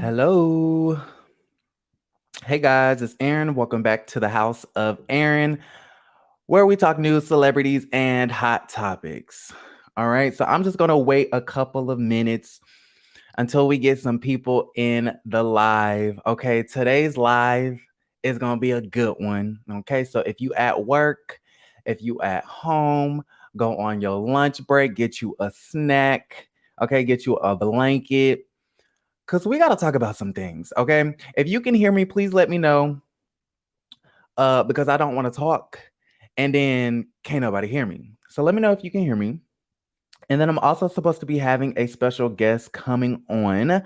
Hello. Hey guys, it's Aaron. Welcome back to the House of Aaron, where we talk news, celebrities, and hot topics. All right, so I'm just going to wait a couple of minutes until we get some people in the live. Okay, today's live is going to be a good one. Okay, so if you at work, if you at home, go on your lunch break, get you a snack, okay, get you a blanket because we got to talk about some things, okay? If you can hear me, please let me know because I don't want to talk and then can't nobody hear me. So let me know if you can hear me. And then I'm also supposed to be having a special guest coming on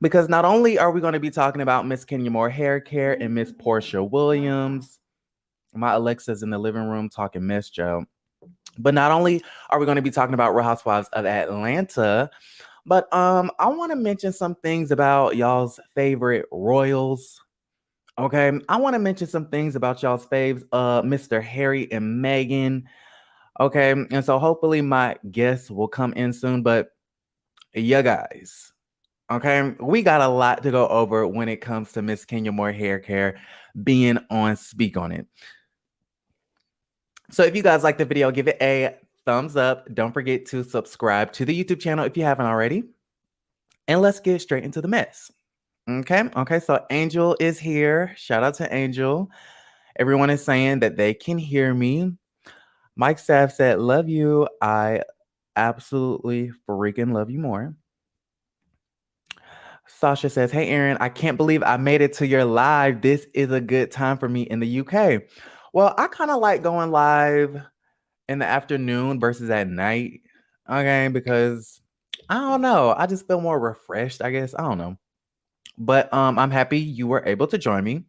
because not only are we going to be talking about Miss Kenya Moore hair care and Miss Porsha Williams, my Alexa's in the living room talking mess, Joe. But not only are we going to be talking about Real Housewives of Atlanta, but I want to mention some things about y'all's favorite royals. Okay, I want to mention some things about y'all's faves, Mr. Harry and Meghan. Okay, and so hopefully my guests will come in soon. But yeah, guys, okay, we got a lot to go over when it comes to Miss Kenya Moore hair care being on Speak on It. So if you guys like the video, give it a thumbs up. Don't forget to subscribe to the YouTube channel if you haven't already. And let's get straight into the mess. Okay, so Angel is here. Shout out to Angel. Everyone is saying that they can hear me. Mike Staff said, love you. I absolutely freaking love you more. Sasha says, hey, Aaron, I can't believe I made it to your live. This is a good time for me in the UK. Well, I kind of like going live in the afternoon versus at night. Okay, because I don't know. I just feel more refreshed, I guess. I don't know. But I'm happy you were able to join me.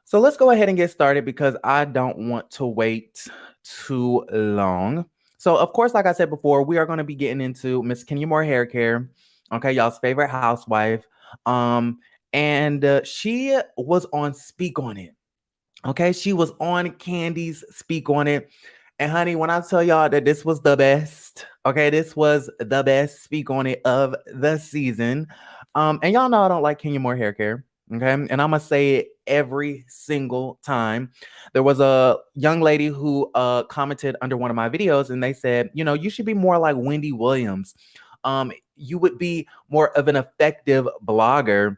So let's go ahead and get started because I don't want to wait too long. So, of course, like I said before, we are going to be getting into Miss Kenya Moore hair care. Okay, y'all's favorite housewife. And she was on Speak on It. Okay, she was on Candy's Speak on It. And honey, when I tell y'all that this was the best, okay, this was the best Speak on It of the season. And y'all know I don't like Kenya Moore hair care. Okay. And I'm gonna say it every single time. There was a young lady who commented under one of my videos and they said, you know, you should be more like Wendy Williams. You would be more of an effective blogger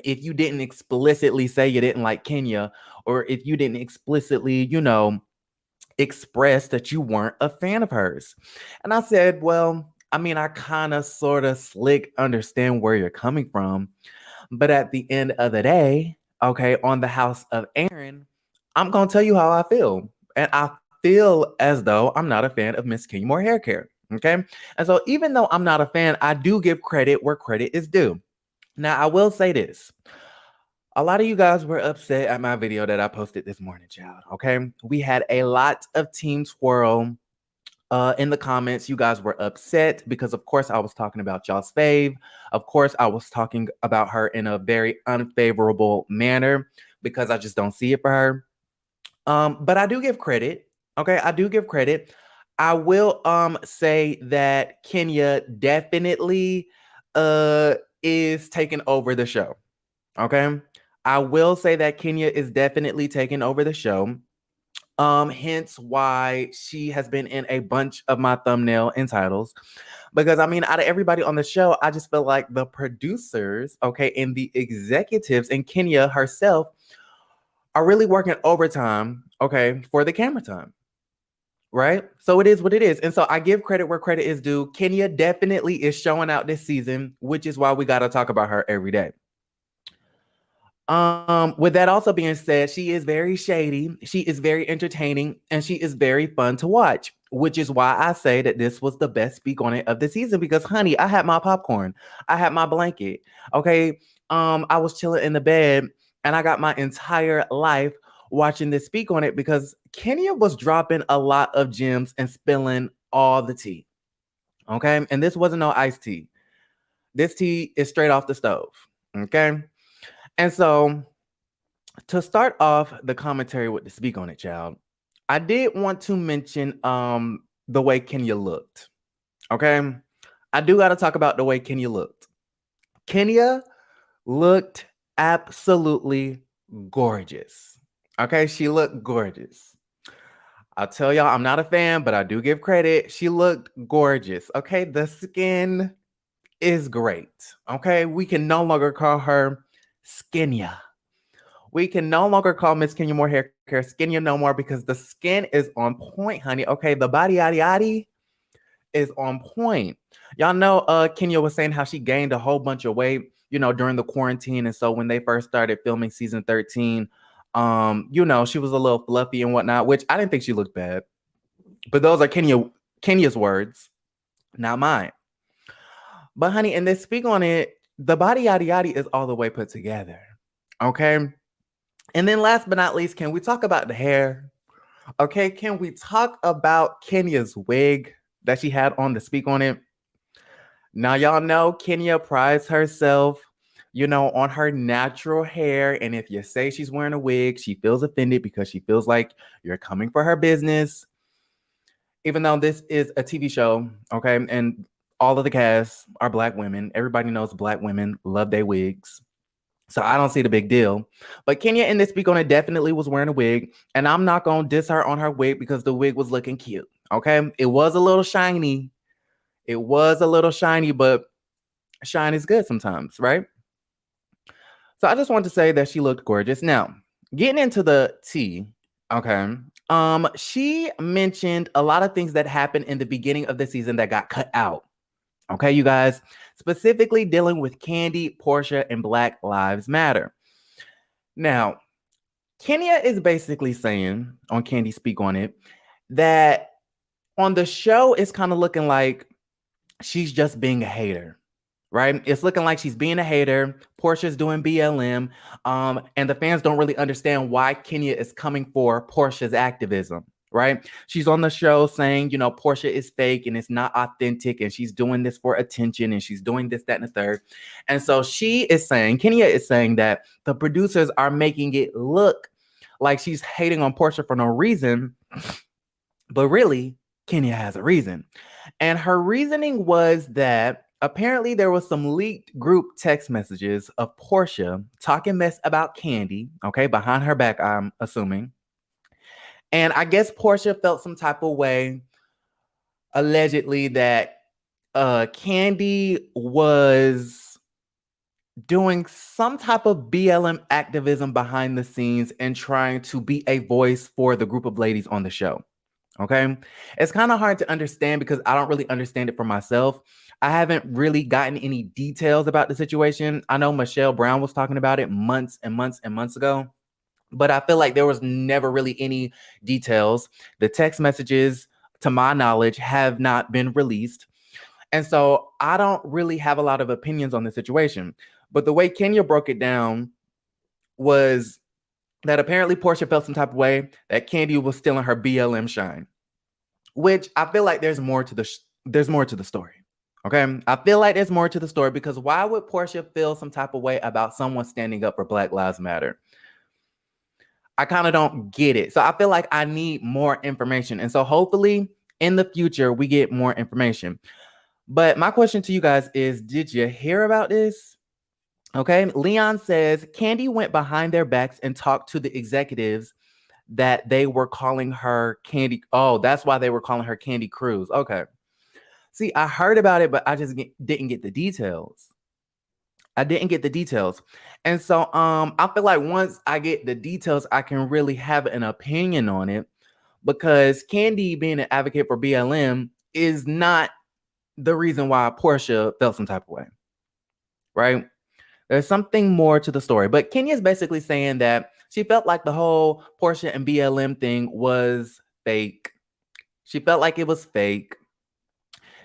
if you didn't explicitly say you didn't like Kenya, or if you didn't explicitly, you know, express that you weren't a fan of hers. And I said, well, I mean, I kind of sort of slick understand where you're coming from. But at the end of the day, okay, on the House of Aaron, I'm going to tell you how I feel. And I feel as though I'm not a fan of Miss Kenya Moore hair care. Okay. And so even though I'm not a fan, I do give credit where credit is due. Now, I will say this. A lot of you guys were upset at my video that I posted this morning, child. Okay. We had a lot of Team Twirl in the comments. You guys were upset because, of course, I was talking about y'all's fave. Of course, I was talking about her in a very unfavorable manner because I just don't see it for her. But I do give credit. Okay. I do give credit. I will say that Kenya definitely is taking over the show. Okay. I will say that Kenya is definitely taking over the show. Hence why she has been in a bunch of my thumbnail and titles. Because I mean, out of everybody on the show, I just feel like the producers, okay, and the executives and Kenya herself are really working overtime, okay, for the camera time. Right? So it is what it is. And so I give credit where credit is due. Kenya definitely is showing out this season, which is why we got to talk about her every day. With that also being said, she is very shady, she is very entertaining, and she is very fun to watch, which is why I say that this was the best Speak on It of the season because honey, I had my popcorn, I had my blanket. Okay. I was chilling in the bed and I got my entire life watching this Speak on It because Kenya was dropping a lot of gems and spilling all the tea. Okay. And this wasn't no iced tea. This tea is straight off the stove. Okay. And so to start off the commentary with the Speak on It, child, I did want to mention the way Kenya looked. Okay. I do got to talk about the way Kenya looked. Kenya looked absolutely gorgeous. Okay, she looked gorgeous. I'll tell y'all, I'm not a fan, but I do give credit. She looked gorgeous. Okay, the skin is great. Okay, we can no longer call her Skinya. We can no longer call Miss Kenya Moore Hair Care Skinya no more because the skin is on point, honey. Okay, the body yaddy yaddy is on point. Y'all know Kenya was saying how she gained a whole bunch of weight, during the quarantine. And so when they first started filming season 13, she was a little fluffy and whatnot, which I didn't think she looked bad. But those are Kenya's words, not mine. But honey, and they speak on it, the body yaddy yaddy is all the way put together. Okay. And then last but not least, can we talk about the hair? Okay, can we talk about Kenya's wig that she had on to speak on it? Now, y'all know Kenya prides herself, on her natural hair. And if you say she's wearing a wig, she feels offended because she feels like you're coming for her business. Even though this is a TV show, okay, and all of the cast are Black women. Everybody knows Black women love their wigs. So I don't see the big deal. But Kenya in this Speak On It definitely was wearing a wig. And I'm not going to diss her on her wig because the wig was looking cute. Okay. It was a little shiny. But shine is good sometimes, right? So I just want to say that she looked gorgeous. Now, getting into the tea, okay. She mentioned a lot of things that happened in the beginning of the season that got cut out. Okay, you guys, specifically dealing with Kandi, Porsha, and Black Lives Matter. Now, Kenya is basically saying on Kandi Speak On It that on the show, it's kind of looking like she's just being a hater, right? It's looking like she's being a hater. Porsha's doing BLM, and the fans don't really understand why Kenya is coming for Porsha's activism. Right? She's on the show saying, Porsha is fake and it's not authentic and she's doing this for attention and she's doing this, that, and the third. And so Kenya is saying that the producers are making it look like she's hating on Porsha for no reason. But really, Kenya has a reason. And her reasoning was that apparently there was some leaked group text messages of Porsha talking mess about Kandi, okay, behind her back, I'm assuming. And I guess Porsha felt some type of way, allegedly, that Kandi was doing some type of BLM activism behind the scenes and trying to be a voice for the group of ladies on the show. Okay. It's kind of hard to understand because I don't really understand it for myself. I haven't really gotten any details about the situation. I know Michelle Brown was talking about it months and months and months ago. But I feel like there was never really any details. The text messages, to my knowledge, have not been released. And so I don't really have a lot of opinions on the situation. But the way Kenya broke it down was that apparently Porsha felt some type of way that Kandi was stealing her BLM shine, which I feel like there's more to the story. Okay, I feel like there's more to the story because why would Porsha feel some type of way about someone standing up for Black Lives Matter? I kind of don't get it. So I feel like I need more information. And so hopefully in the future, we get more information. But my question to you guys is, did you hear about this? Okay. Leon says, Kandi went behind their backs and talked to the executives that they were calling her Kandi. Oh, that's why they were calling her Kandi Cruz. Okay. See, I heard about it, but I just didn't get the details. And so I feel like once I get the details, I can really have an opinion on it because Kandi being an advocate for BLM is not the reason why Porsha felt some type of way, right? There's something more to the story. But Kenya's basically saying that she felt like the whole Porsha and BLM thing was fake. She felt like it was fake.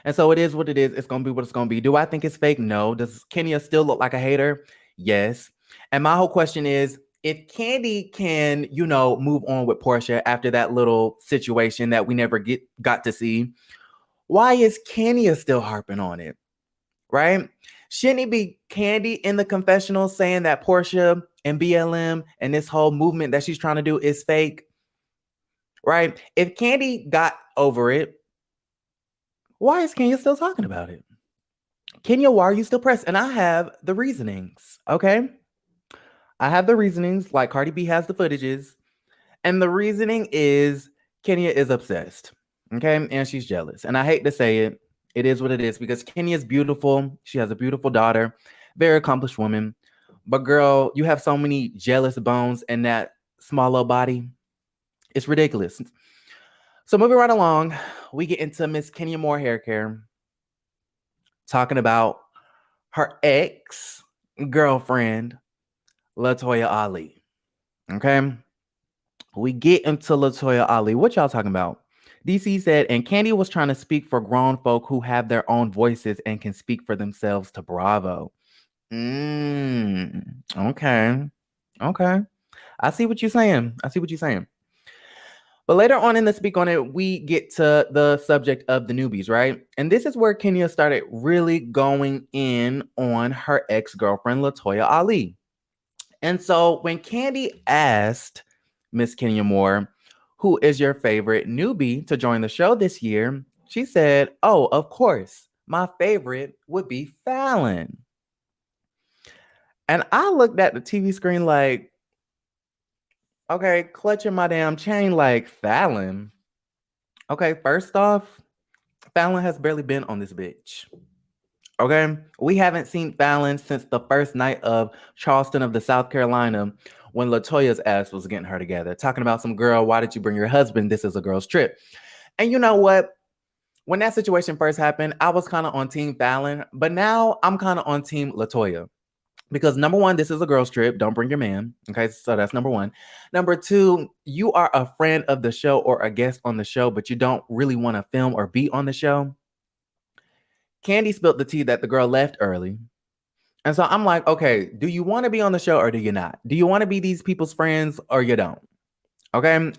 And so it is what it is. It's going to be what it's going to be. Do I think it's fake? No. Does Kenya still look like a hater? Yes. And my whole question is, if Kandi can, move on with Porsha after that little situation that we never got to see, why is Kenya still harping on it? Right? Shouldn't it be Kandi in the confessional saying that Porsha and BLM and this whole movement that she's trying to do is fake? Right? If Kandi got over it, why is Kenya still talking about it? Kenya, why are you still pressed? And I have the reasonings, okay? I have the reasonings, like Cardi B has the footages. And the reasoning is Kenya is obsessed, okay? And she's jealous. And I hate to say it, it is what it is because Kenya is beautiful. She has a beautiful daughter, very accomplished woman. But girl, you have so many jealous bones in that small little body. It's ridiculous. So moving right along, we get into Miss Kenya Moore hair care, talking about her ex girlfriend, Latoya Ali. Okay. We get into Latoya Ali. What y'all talking about? DC said, and Candy was trying to speak for grown folk who have their own voices and can speak for themselves to Bravo. Okay. Okay. I see what you're saying. I see what you're saying. But later on in the speak on it, we get to the subject of the newbies, right? And this is where Kenya started really going in on her ex-girlfriend, Latoya Ali. And so when Candy asked Miss Kenya Moore, who is your favorite newbie to join the show this year, she said, oh, of course, my favorite would be Fallon. And I looked at the TV screen like, okay, clutching my damn chain like Fallon. Okay, first off, Fallon has barely been on this bitch. Okay, we haven't seen Fallon since the first night of Charleston of the South Carolina when Latoya's ass was getting her together, talking about some girl, why did you bring your husband? This is a girl's trip. And you know what? When that situation first happened, I was kind of on Team Fallon, but now I'm kind of on Team Latoya. Because number one, this is a girl's trip. Don't bring your man. Okay, so that's number one. Number two, you are a friend of the show or a guest on the show, but you don't really want to film or be on the show. Candy spilled the tea that the girl left early. And so I'm like, okay, do you want to be on the show or do you not? Do you want to be these people's friends or you don't? Okay.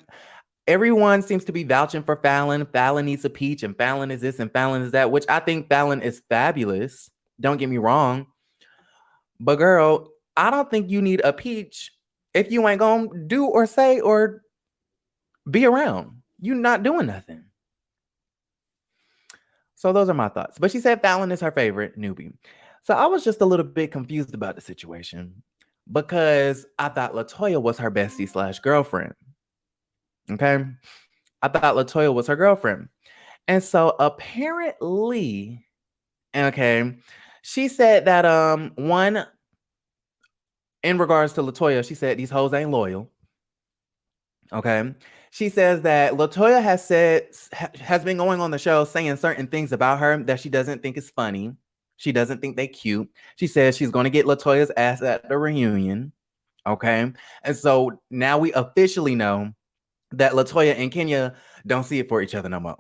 Everyone seems to be vouching for Fallon. Fallon needs a peach and Fallon is this and Fallon is that, which I think Fallon is fabulous. Don't get me wrong. But girl, I don't think you need a peach if you ain't going to do or say or be around. You're not doing nothing. So those are my thoughts. But she said Fallon is her favorite newbie. So I was just a little bit confused about the situation because I thought Latoya was her bestie / girlfriend. Okay. I thought Latoya was her girlfriend. And so apparently, okay, she said that one, in regards to Latoya, she said these hoes ain't loyal. Okay. She says that Latoya has been going on the show saying certain things about her that she doesn't think is funny. She doesn't think they cute. She says she's going to get Latoya's ass at the reunion. Okay. And so now we officially know that Latoya and Kenya don't see it for each other no more.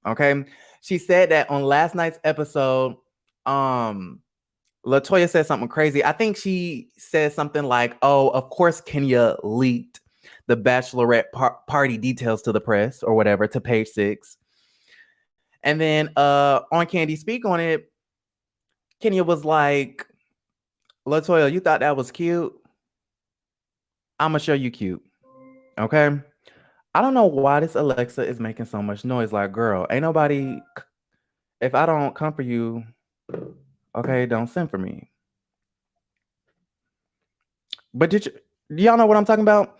Okay. She said that on last night's episode, Latoya said something crazy. I think she said something like, oh, of course Kenya leaked the bachelorette party details to the press or whatever, to Page 6. And then on Candy Speak on it, Kenya was like, Latoya, you thought that was cute? I'm going to show you cute. Okay? I don't know why this Alexa is making so much noise. Like, girl, ain't nobody, if I don't come for you, okay, don't send for me. But do y'all know what I'm talking about?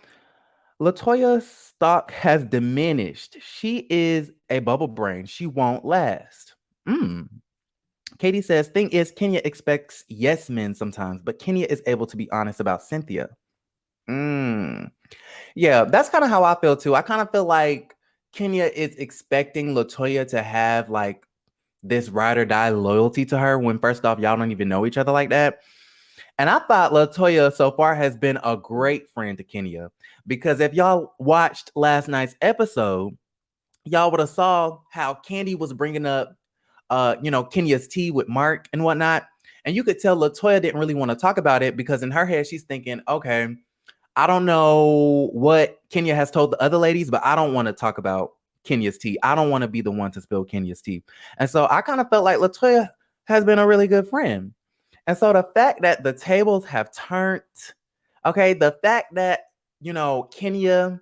Latoya's stock has diminished. She is a bubble brain. She won't last. Katie says, thing is, Kenya expects yes men sometimes, but Kenya is able to be honest about Cynthia. Yeah, that's kind of how I feel too. I kind of feel like Kenya is expecting Latoya to have like this ride or die loyalty to her when first off, y'all don't even know each other like that. And I thought Latoya so far has been a great friend to Kenya because if y'all watched last night's episode, y'all would have saw how Candy was bringing up, Kenya's tea with Mark and whatnot. And you could tell Latoya didn't really want to talk about it because in her head, she's thinking, okay, I don't know what Kenya has told the other ladies, but I don't want to talk about Kenya's tea. I don't want to be the one to spill Kenya's tea. And so I kind of felt like Latoya has been a really good friend. And so the fact that the tables have turned, okay, the fact that, Kenya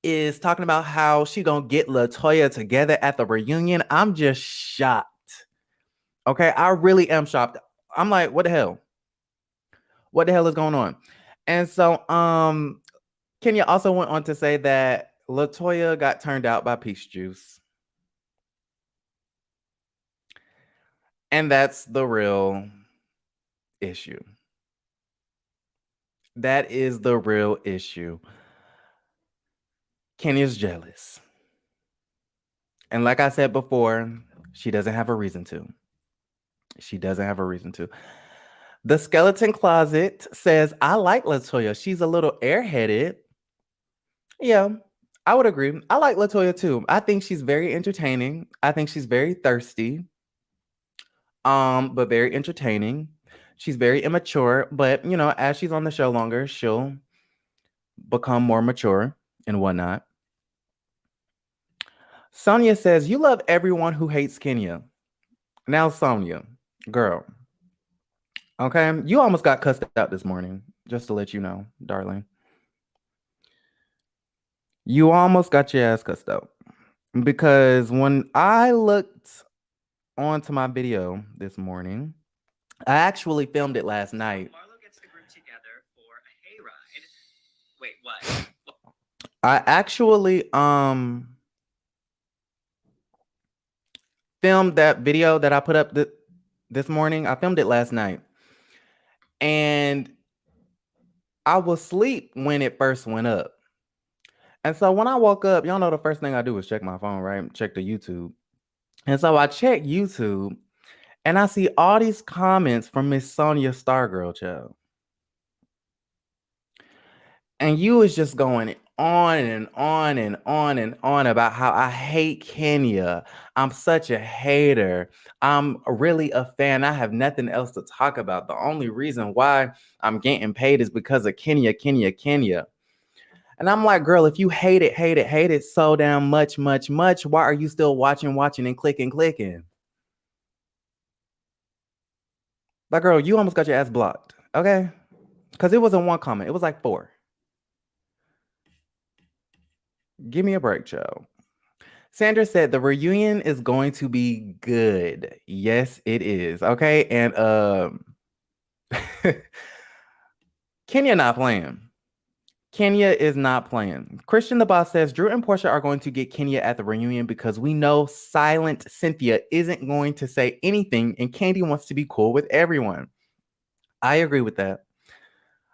is talking about how she gonna get Latoya together at the reunion, I'm just shocked. Okay, I really am shocked. I'm like, what the hell? What the hell is going on? And so Kenya also went on to say that Latoya got turned out by Peach Juice. And that's the real issue. That is the real issue. Kenya's jealous. And like I said before, she doesn't have a reason to. She doesn't have a reason to. The Skeleton Closet says, I like Latoya. She's a little airheaded. Yeah, I would agree. I like Latoya too. I think she's very entertaining. I think she's very thirsty. But very entertaining. She's very immature, but you know, as she's on the show longer, she'll become more mature and whatnot. Sonia says, you love everyone who hates Kenya. Now, Sonia, girl, okay, you almost got cussed out this morning, just to let you know, darling. You almost got your ass cussed out. Because when I looked onto my video this morning, I actually filmed it last night. Marlo gets the group together for a hayride. Wait, what? I actually filmed that video that I put up this morning. I filmed it last night. And I was asleep when it first went up. And so when I woke up, y'all know the first thing I do is check my phone, right? Check the YouTube. And so I check YouTube and I see all these comments from Miss Sonia Stargirl, child. And you was just going on and on and on and on about how I hate Kenya. I'm such a hater. I'm really a fan. I have nothing else to talk about. The only reason why I'm getting paid is because of Kenya. And I'm like, girl, if you hate it so damn much, why are you still watching and clicking? Like, girl, you almost got your ass blocked, okay? Because it wasn't one comment. It was like 4. Give me a break, Joe. Sandra said the reunion is going to be good. Yes, it is. Okay. And Kenya not playing. Kenya is not playing. Christian the Boss says Drew and Porsha are going to get Kenya at the reunion because we know silent Cynthia isn't going to say anything and Candy wants to be cool with everyone. I agree with that.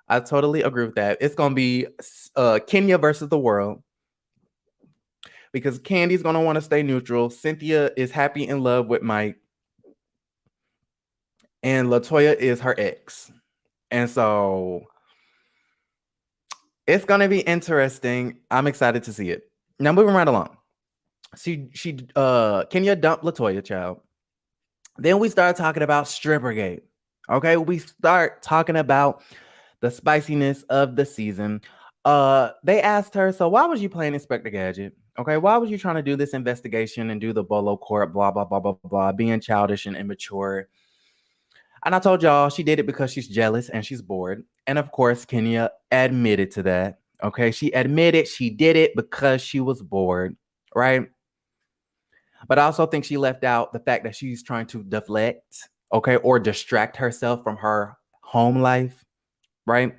I totally agree with that. It's going to be Kenya versus the world. Because Candy's going to want to stay neutral. Cynthia is happy in love with Mike. And Latoya is her ex. And so it's going to be interesting. I'm excited to see it. Now, moving right along. Kenya dumped Latoya, child. Then we start talking about Strippergate. Okay, we start talking about the spiciness of the season. They asked her, so why was you playing Inspector Gadget? Okay, why was you trying to do this investigation and do the Bolo court, blah, blah, blah, blah, blah, being childish and immature? And I told y'all she did it because she's jealous and she's bored. And of course, Kenya admitted to that. Okay, she admitted she did it because she was bored, right? But I also think she left out the fact that she's trying to deflect, okay, or distract herself from her home life, right?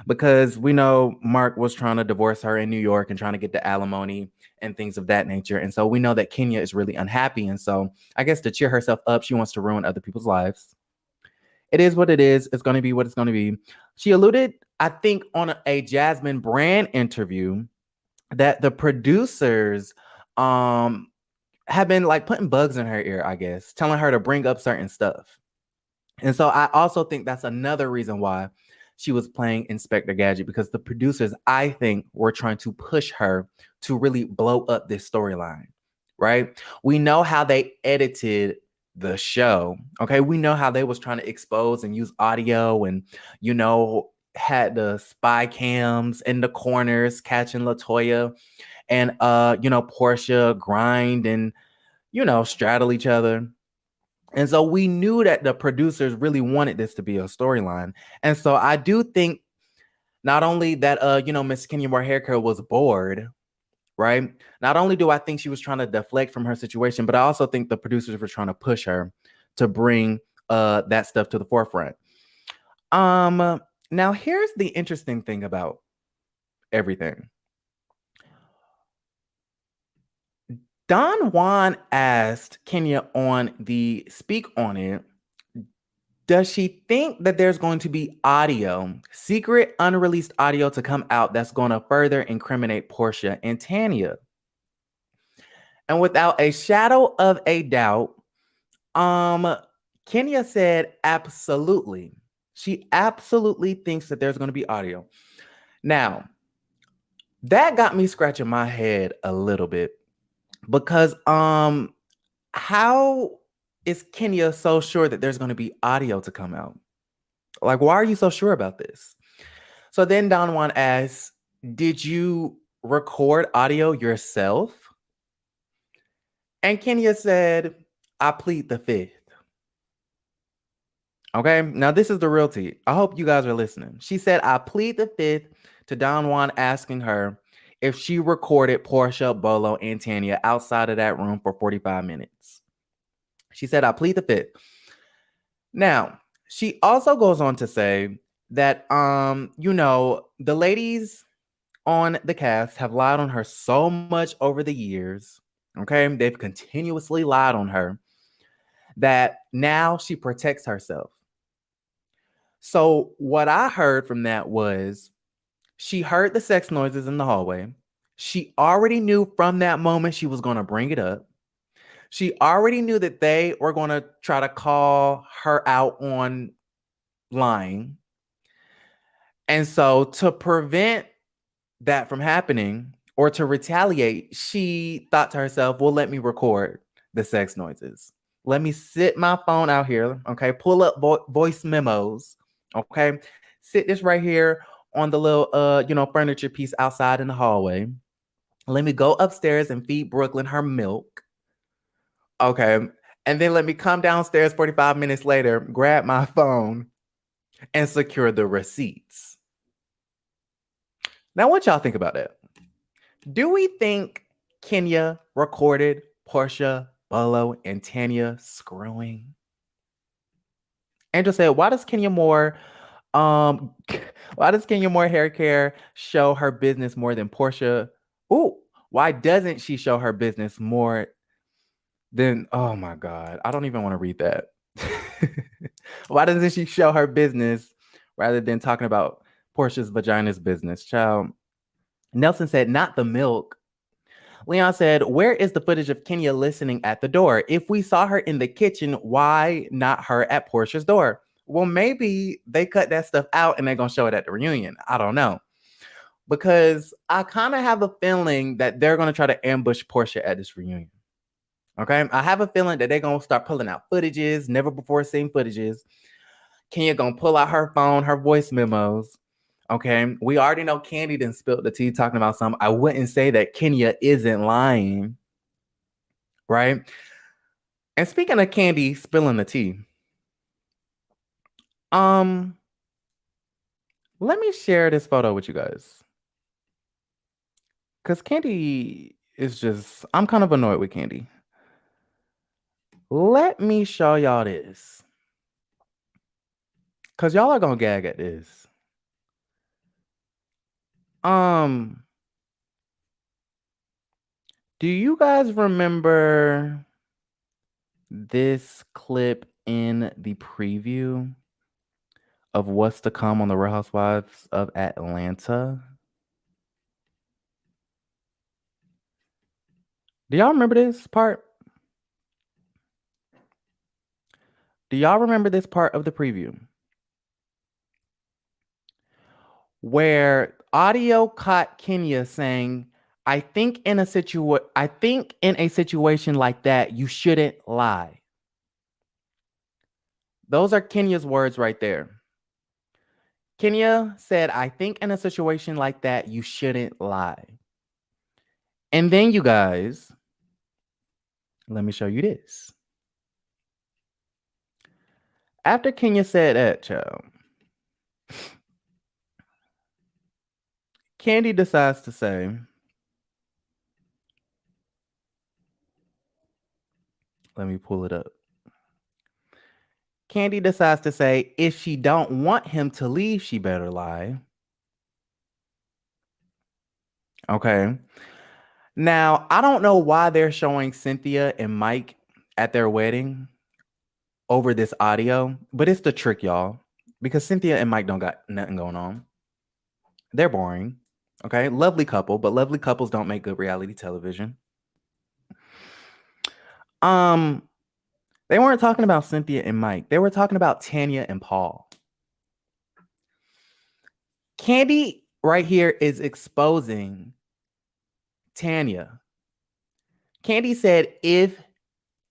Because we know Mark was trying to divorce her in New York and trying to get the alimony and things of that nature. And so we know that Kenya is really unhappy. And so I guess to cheer herself up, she wants to ruin other people's lives. It is what it is. It's going to be what it's going to be. She alluded, I think, on a Jasmine Brand interview that the producers have been like putting bugs in her ear, I guess, telling her to bring up certain stuff. And so I also think that's another reason why she was playing Inspector Gadget, because the producers, I think, were trying to push her to really blow up this storyline, right? We know how they edited the show. Okay, we know how they was trying to expose and use audio and, you know, had the spy cams in the corners catching Latoya and you know, Porsha grind and, you know, straddle each other. And so we knew that the producers really wanted this to be a storyline. And so I do think not only that you know, Miss Kenya Moore Haircare was bored, right? Not only do I think she was trying to deflect from her situation, but I also think the producers were trying to push her to bring that stuff to the forefront. Now here's the interesting thing about everything. Don Juan asked Kenya on the Speak On It, does she think that there's going to be audio, secret unreleased audio to come out that's going to further incriminate Porsha and Tanya? And without a shadow of a doubt, Kenya said absolutely. She absolutely thinks that there's going to be audio. Now, that got me scratching my head a little bit because how is Kenya so sure that there's going to be audio to come out? Like, why are you so sure about this? So then Don Juan asks, did you record audio yourself? And Kenya said, I plead the fifth. Okay, now this is the real tea. I hope you guys are listening. She said, I plead the fifth to Don Juan asking her if she recorded Porsha, Bolo, and Tanya outside of that room for 45 minutes. She said, I plead the fifth. Now, she also goes on to say that, the ladies on the cast have lied on her so much over the years. Okay, they've continuously lied on her that now she protects herself. So what I heard from that was she heard the sex noises in the hallway. She already knew from that moment she was going to bring it up. She already knew that they were going to try to call her out on lying. And so to prevent that from happening or to retaliate, she thought to herself, well, let me record the sex noises. Let me sit my phone out here, okay? Pull up voice memos, okay? Sit this right here on the little, furniture piece outside in the hallway. Let me go upstairs and feed Brooklyn her milk, okay? And then let me come downstairs 45 minutes later, grab my phone, and secure the receipts. Now, what y'all think about that? Do we think Kenya recorded Porsha, Bolo, and Tanya screwing? Angel said, why does Kenya Moore hair care show her business more than Porsha? Ooh, why doesn't she show her business more than, oh my God, I don't even want to read that. Why doesn't she show her business rather than talking about Porsha's vagina's business? Child. Nelson said, not the milk. Leon said, where is the footage of Kenya listening at the door? If we saw her in the kitchen, why not her at Porsha's door? Well, maybe they cut that stuff out and they're going to show it at the reunion. I don't know. Because I kind of have a feeling that they're going to try to ambush Porsha at this reunion. Okay? I have a feeling that they're going to start pulling out footages, never before seen footages. Kenya going to pull out her phone, her voice memos. Okay, we already know Candy didn't spill the tea talking about something. I wouldn't say that Kenya isn't lying, right? And speaking of Candy spilling the tea, let me share this photo with you guys. Because Candy is just, I'm kind of annoyed with Candy. Let me show y'all this. Because y'all are going to gag at this. Do you guys remember this clip in the preview of what's to come on the Real Housewives of Atlanta? Do y'all remember this part? Do y'all remember this part of the preview? Where audio caught Kenya saying, I think in a situation like that, you shouldn't lie. Those are Kenya's words right there. Kenya said, I think in a situation like that, you shouldn't lie. And then you guys, let me show you this. After Kenya said that, child, Candy decides to say, let me pull it up. Kandi decides to say, if she don't want him to leave, she better lie. Okay. Now, I don't know why they're showing Cynthia and Mike at their wedding over this audio, but it's the trick, y'all, because Cynthia and Mike don't got nothing going on. They're boring. Okay. Lovely couple, but lovely couples don't make good reality television. They weren't talking about Cynthia and Mike. They were talking about Tanya and Paul. Kandi right here is exposing Tanya. Kandi said if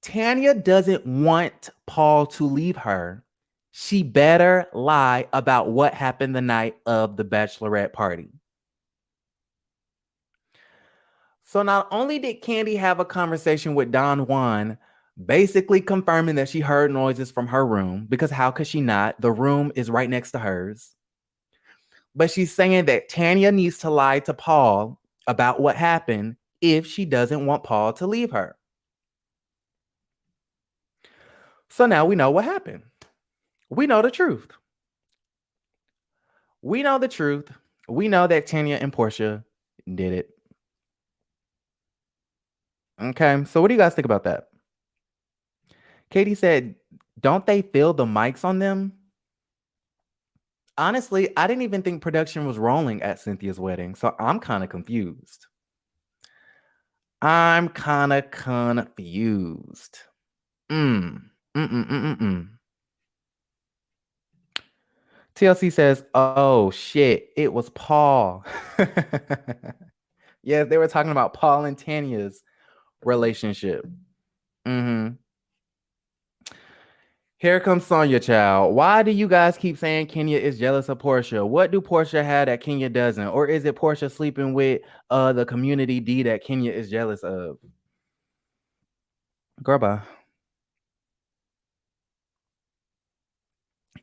Tanya doesn't want Paul to leave her, she better lie about what happened the night of the bachelorette party. So not only did Kandi have a conversation with Don Juan, basically confirming that she heard noises from her room, because how could she not? The room is right next to hers. But she's saying that Tanya needs to lie to Paul about what happened if she doesn't want Paul to leave her. So now we know what happened. We know the truth. We know the truth. We know that Tanya and Porsha did it. Okay, so what do you guys think about that? Katie said, don't they feel the mics on them? Honestly, I didn't even think production was rolling at Cynthia's wedding, so I'm kind of confused. TLC says, oh shit, it was Paul. Yes, they were talking about Paul and Tanya's relationship. Here comes Sonya, child. Why do you guys keep saying Kenya is jealous of Porsha? What do Porsha have that Kenya doesn't? Or is it Porsha sleeping with the community D that Kenya is jealous of? Girl, bye.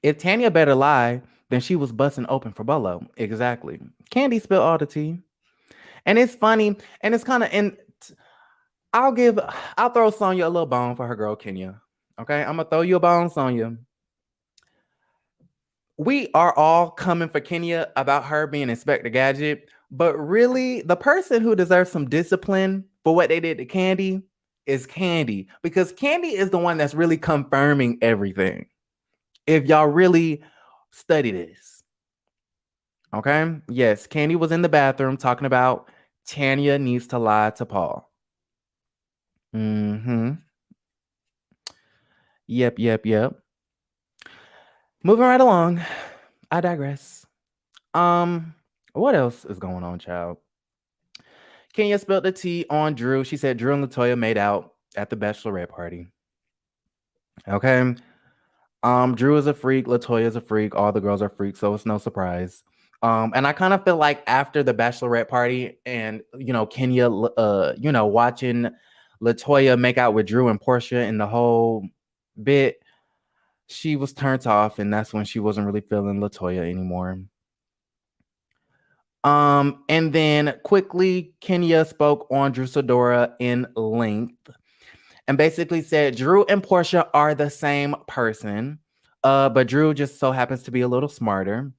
If Tanya better lie, then she was busting open for Bolo. Exactly. Kandi spilled all the tea. And it's funny, and it's kind of I'll throw Sonya a little bone for her girl Kenya. Okay, I'm gonna throw you a bone, Sonya. We are all coming for Kenya about her being Inspector Gadget, but really, the person who deserves some discipline for what they did to Kandi is Kandi, because Kandi is the one that's really confirming everything. If y'all really study this, okay? Yes, Kandi was in the bathroom talking about Tanya needs to lie to Paul. Yep. Moving right along. I digress. What else is going on, child? Kenya spilled the tea on Drew. She said Drew and Latoya made out at the bachelorette party. Okay. Drew is a freak. Latoya is a freak. All the girls are freaks, so it's no surprise. And I kind of feel like after the bachelorette party and, Kenya, watching Latoya make out with Drew and Porsha and the whole bit, she was turned off, and that's when she wasn't really feeling Latoya anymore. And then quickly, Kenya spoke on Drew Sidora in length and basically said Drew and Porsha are the same person, but Drew just so happens to be a little smarter.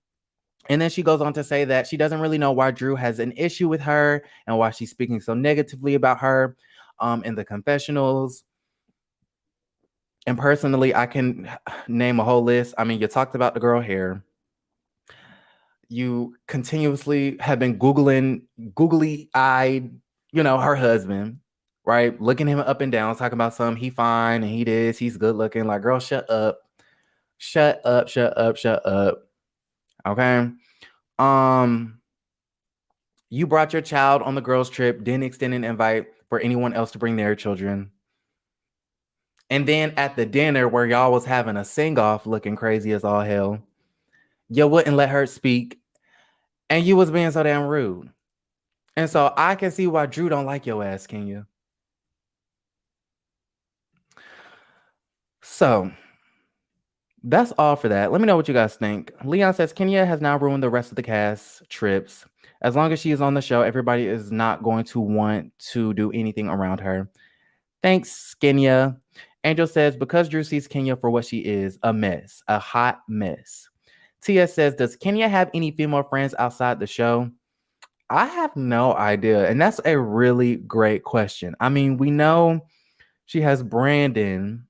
And then she goes on to say that she doesn't really know why Drew has an issue with her and why she's speaking so negatively about her in the confessionals. And personally, I can name a whole list. I mean, you talked about the girl hair. You continuously have been googly-eyed, her husband, right? Looking him up and down, talking about something, he fine and he this, he's good looking. Like, girl, shut up. Okay. You brought your child on the girls' trip, didn't extend an invite for anyone else to bring their children. And then at the dinner where y'all was having a sing-off looking crazy as all hell, you wouldn't let her speak. And you was being so damn rude. And so I can see why Drew don't like your ass, Kenya. So that's all for that. Let me know what you guys think. Leon says Kenya has now ruined the rest of the cast trips. As long as she is on the show, everybody is not going to want to do anything around her. Thanks, Kenya. Angel says, because Drew sees Kenya for what she is, a mess, a hot mess. Tia says, does Kenya have any female friends outside the show? I have no idea. And that's a really great question. I mean, we know she has Brandon.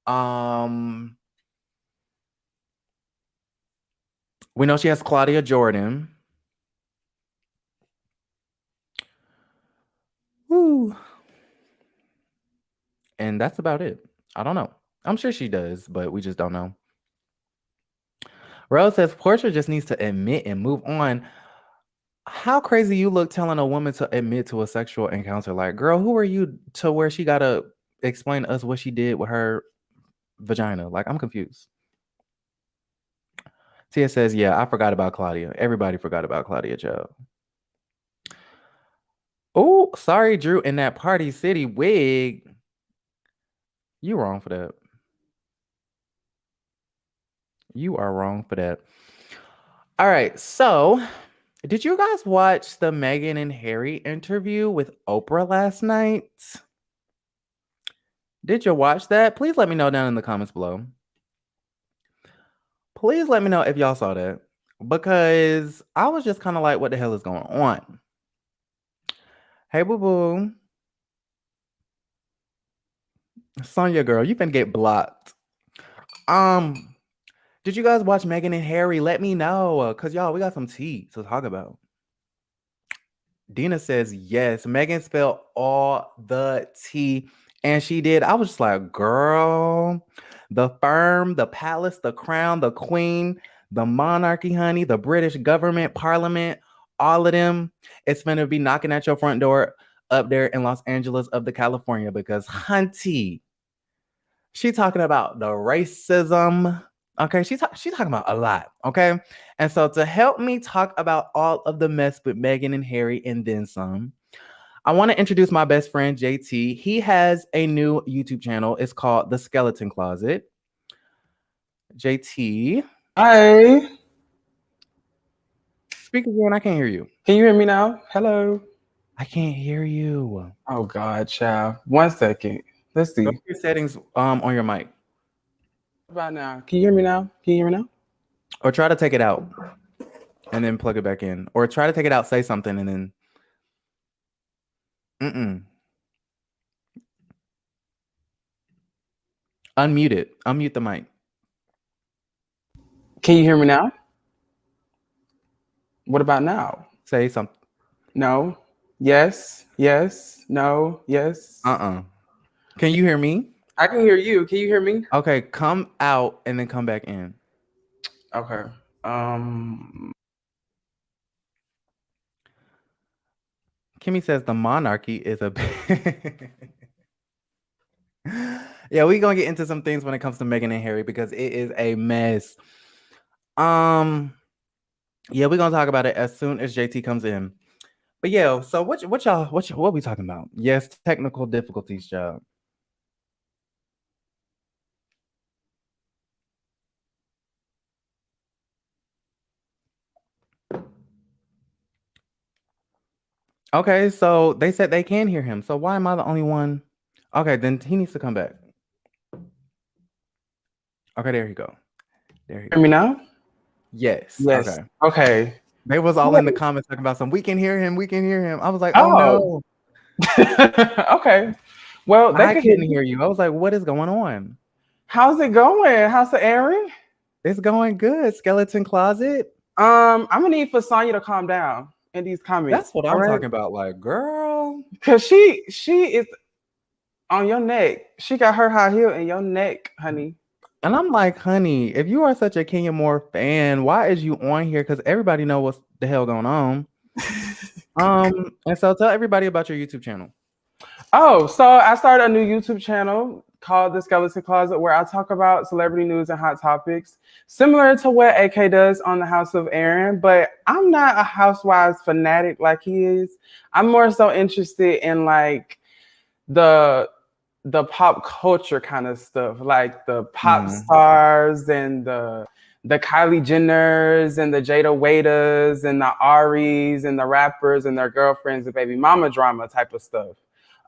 We know she has Claudia Jordan. Woo. And that's about it. I don't know. I'm sure she does, but we just don't know. Rose says Porsha just needs to admit and move on. How crazy you look telling a woman to admit to a sexual encounter. Like, girl, who are you to where she gotta explain to us what she did with her vagina? Like, I'm confused. Tia says, yeah, I forgot about Claudia. Everybody forgot about Claudia, Joe. Oh, sorry, Drew, in that Party City wig. You wrong for that. You are wrong for that. All right, so did you guys watch the Meghan and Harry interview with Oprah last night? Did you watch that? Please let me know down in the comments below. Please let me know if y'all saw that, because I was just kind of like, what the hell is going on? Hey, boo-boo. Sonya, girl, you finna get blocked. Did you guys watch Meghan and Harry? Let me know, because y'all, we got some tea to talk about. Dina says, yes, Meghan spelled all the tea, and she did. I was just like, girl, the firm, the palace, the crown, the queen, the monarchy, honey, the British government, parliament, all of them, it's gonna be knocking at your front door up there in Los Angeles of the California, because hunty, she talking about the racism. Okay, she's talking about a lot. Okay, and so to help me talk about all of the mess with Meghan and Harry and then some, I want to introduce my best friend JT. He has a new YouTube channel. It's called The Skeleton Closet. JT, hi. Speak again. I can't hear you. Can you hear me now? Hello. I can't hear you. Oh God, child. 1 second. Let's Go see. to your settings on your mic, What about now? Can you hear me now? Can you hear me now? or try to take it out and then plug it back in, or try to take it out, say something, and then. Unmute it. Unmute the mic. Can you hear me now? What about now? Say something. No. Yes. Yes. No. Yes. Can you hear me? I can hear you. Can you hear me? Okay, come out and then come back in. Okay. Kimmy says the monarchy is a. Yeah, we're gonna get into some things when it comes to Meghan and Harry, because it is a mess. Yeah, we're gonna talk about it as soon as JT comes in. But yeah, so what we talking about? Yes, technical difficulties, job. Okay, so they said they can hear him. So why am I the only one? Okay, then he needs to come back. Okay, there you go. There you go. Hear me now? Yes. Yes. Okay. Okay. They was all in the comments talking about some, we can hear him, we can hear him. I was like, oh no. Okay. Well, I couldn't hear you. I was like, what is going on? How's it going? How's the airing? It's going good. Skeleton Closet. I'm gonna need for Sonya to calm down in these comments. That's what I'm talking about. Like, girl. Cause she is on your neck. She got her high heel in your neck, honey. And I'm like, honey, if you are such a Kenya Moore fan, why is you on here? Because everybody know what's the hell going on. And so tell everybody about your YouTube channel. Oh, so I started a new YouTube channel called The Skeleton Closet, where I talk about celebrity news and hot topics, similar to what AK does on the House of Aaron. But I'm not a Housewives fanatic like he is. I'm more so interested in like the pop culture kind of stuff, like the pop stars and the Kylie Jenners and the Jada Waiters and the Aries and the rappers and their girlfriends and baby mama drama type of stuff.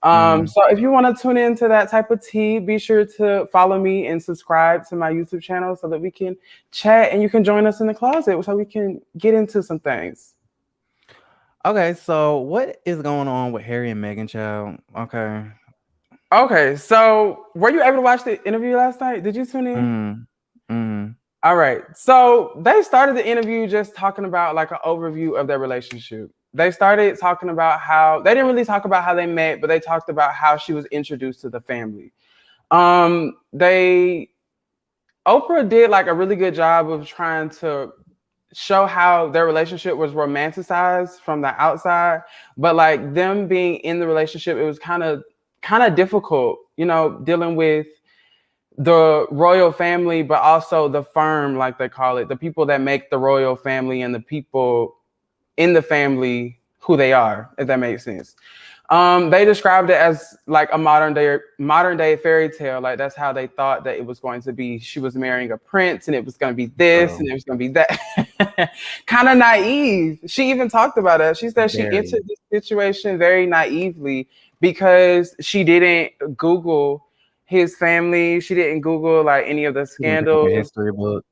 So if you want to tune into that type of tea, be sure to follow me and subscribe to my YouTube channel so that we can chat and you can join us in the closet so we can get into some things. Okay, so what is going on with Harry and Meghan, child? Okay, so were you able to watch the interview last night? Did you tune in? All right, so they started the interview just talking about like an overview of their relationship. They started talking about how they didn't really talk about how they met, but they talked about how she was introduced to the family. Oprah did like a really good job of trying to show how their relationship was romanticized from the outside, but like them being in the relationship, it was kind of difficult, you know, dealing with the royal family, but also the firm, like they call it, the people that make the royal family and the people in the family who they are, if that makes sense. They described it as like a modern day fairy tale. Like that's how they thought that it was going to be. She was marrying a prince and it was going to be this and it was going to be that. Kind of naive. She even talked about it. She said she entered this situation very naively because she didn't Google his family. She didn't Google like any of the scandals. History book.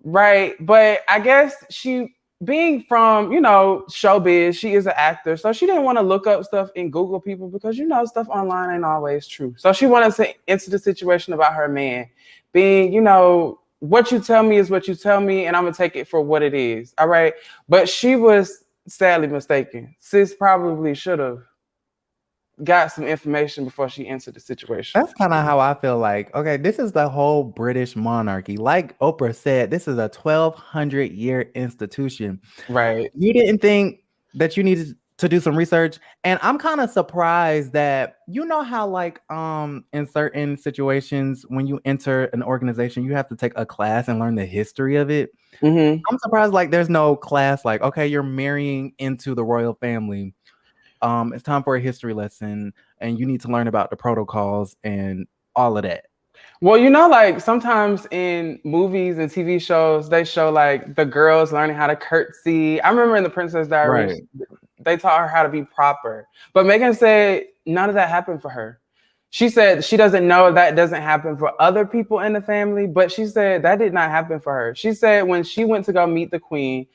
Right. But I guess she, being from, you know, showbiz, she is an actor. So she didn't want to look up stuff in Google people because, you know, stuff online ain't always true. So she wanted to enter the situation about her man being, you know, what you tell me is what you tell me, and I'm going to take it for what it is. All right. But she was sadly mistaken. Sis probably should have got some information before she entered the situation. That's kind of how I feel like. Okay, this is the whole British monarchy. Like Oprah said, this is a 1,200-year institution. Right. You didn't think that you needed to do some research, and I'm kind of surprised that, you know how like in certain situations when you enter an organization, you have to take a class and learn the history of it. I'm surprised like there's no class like, okay, you're marrying into the royal family. It's time for a history lesson and you need to learn about the protocols and all of that. Well, you know, like sometimes in movies and TV shows, they show like the girls learning how to curtsy. I remember in The Princess Diaries, they taught her how to be proper. But Meghan said none of that happened for her. She said she doesn't know that doesn't happen for other people in the family, but she said that did not happen for her. She said when she went to go meet the queen,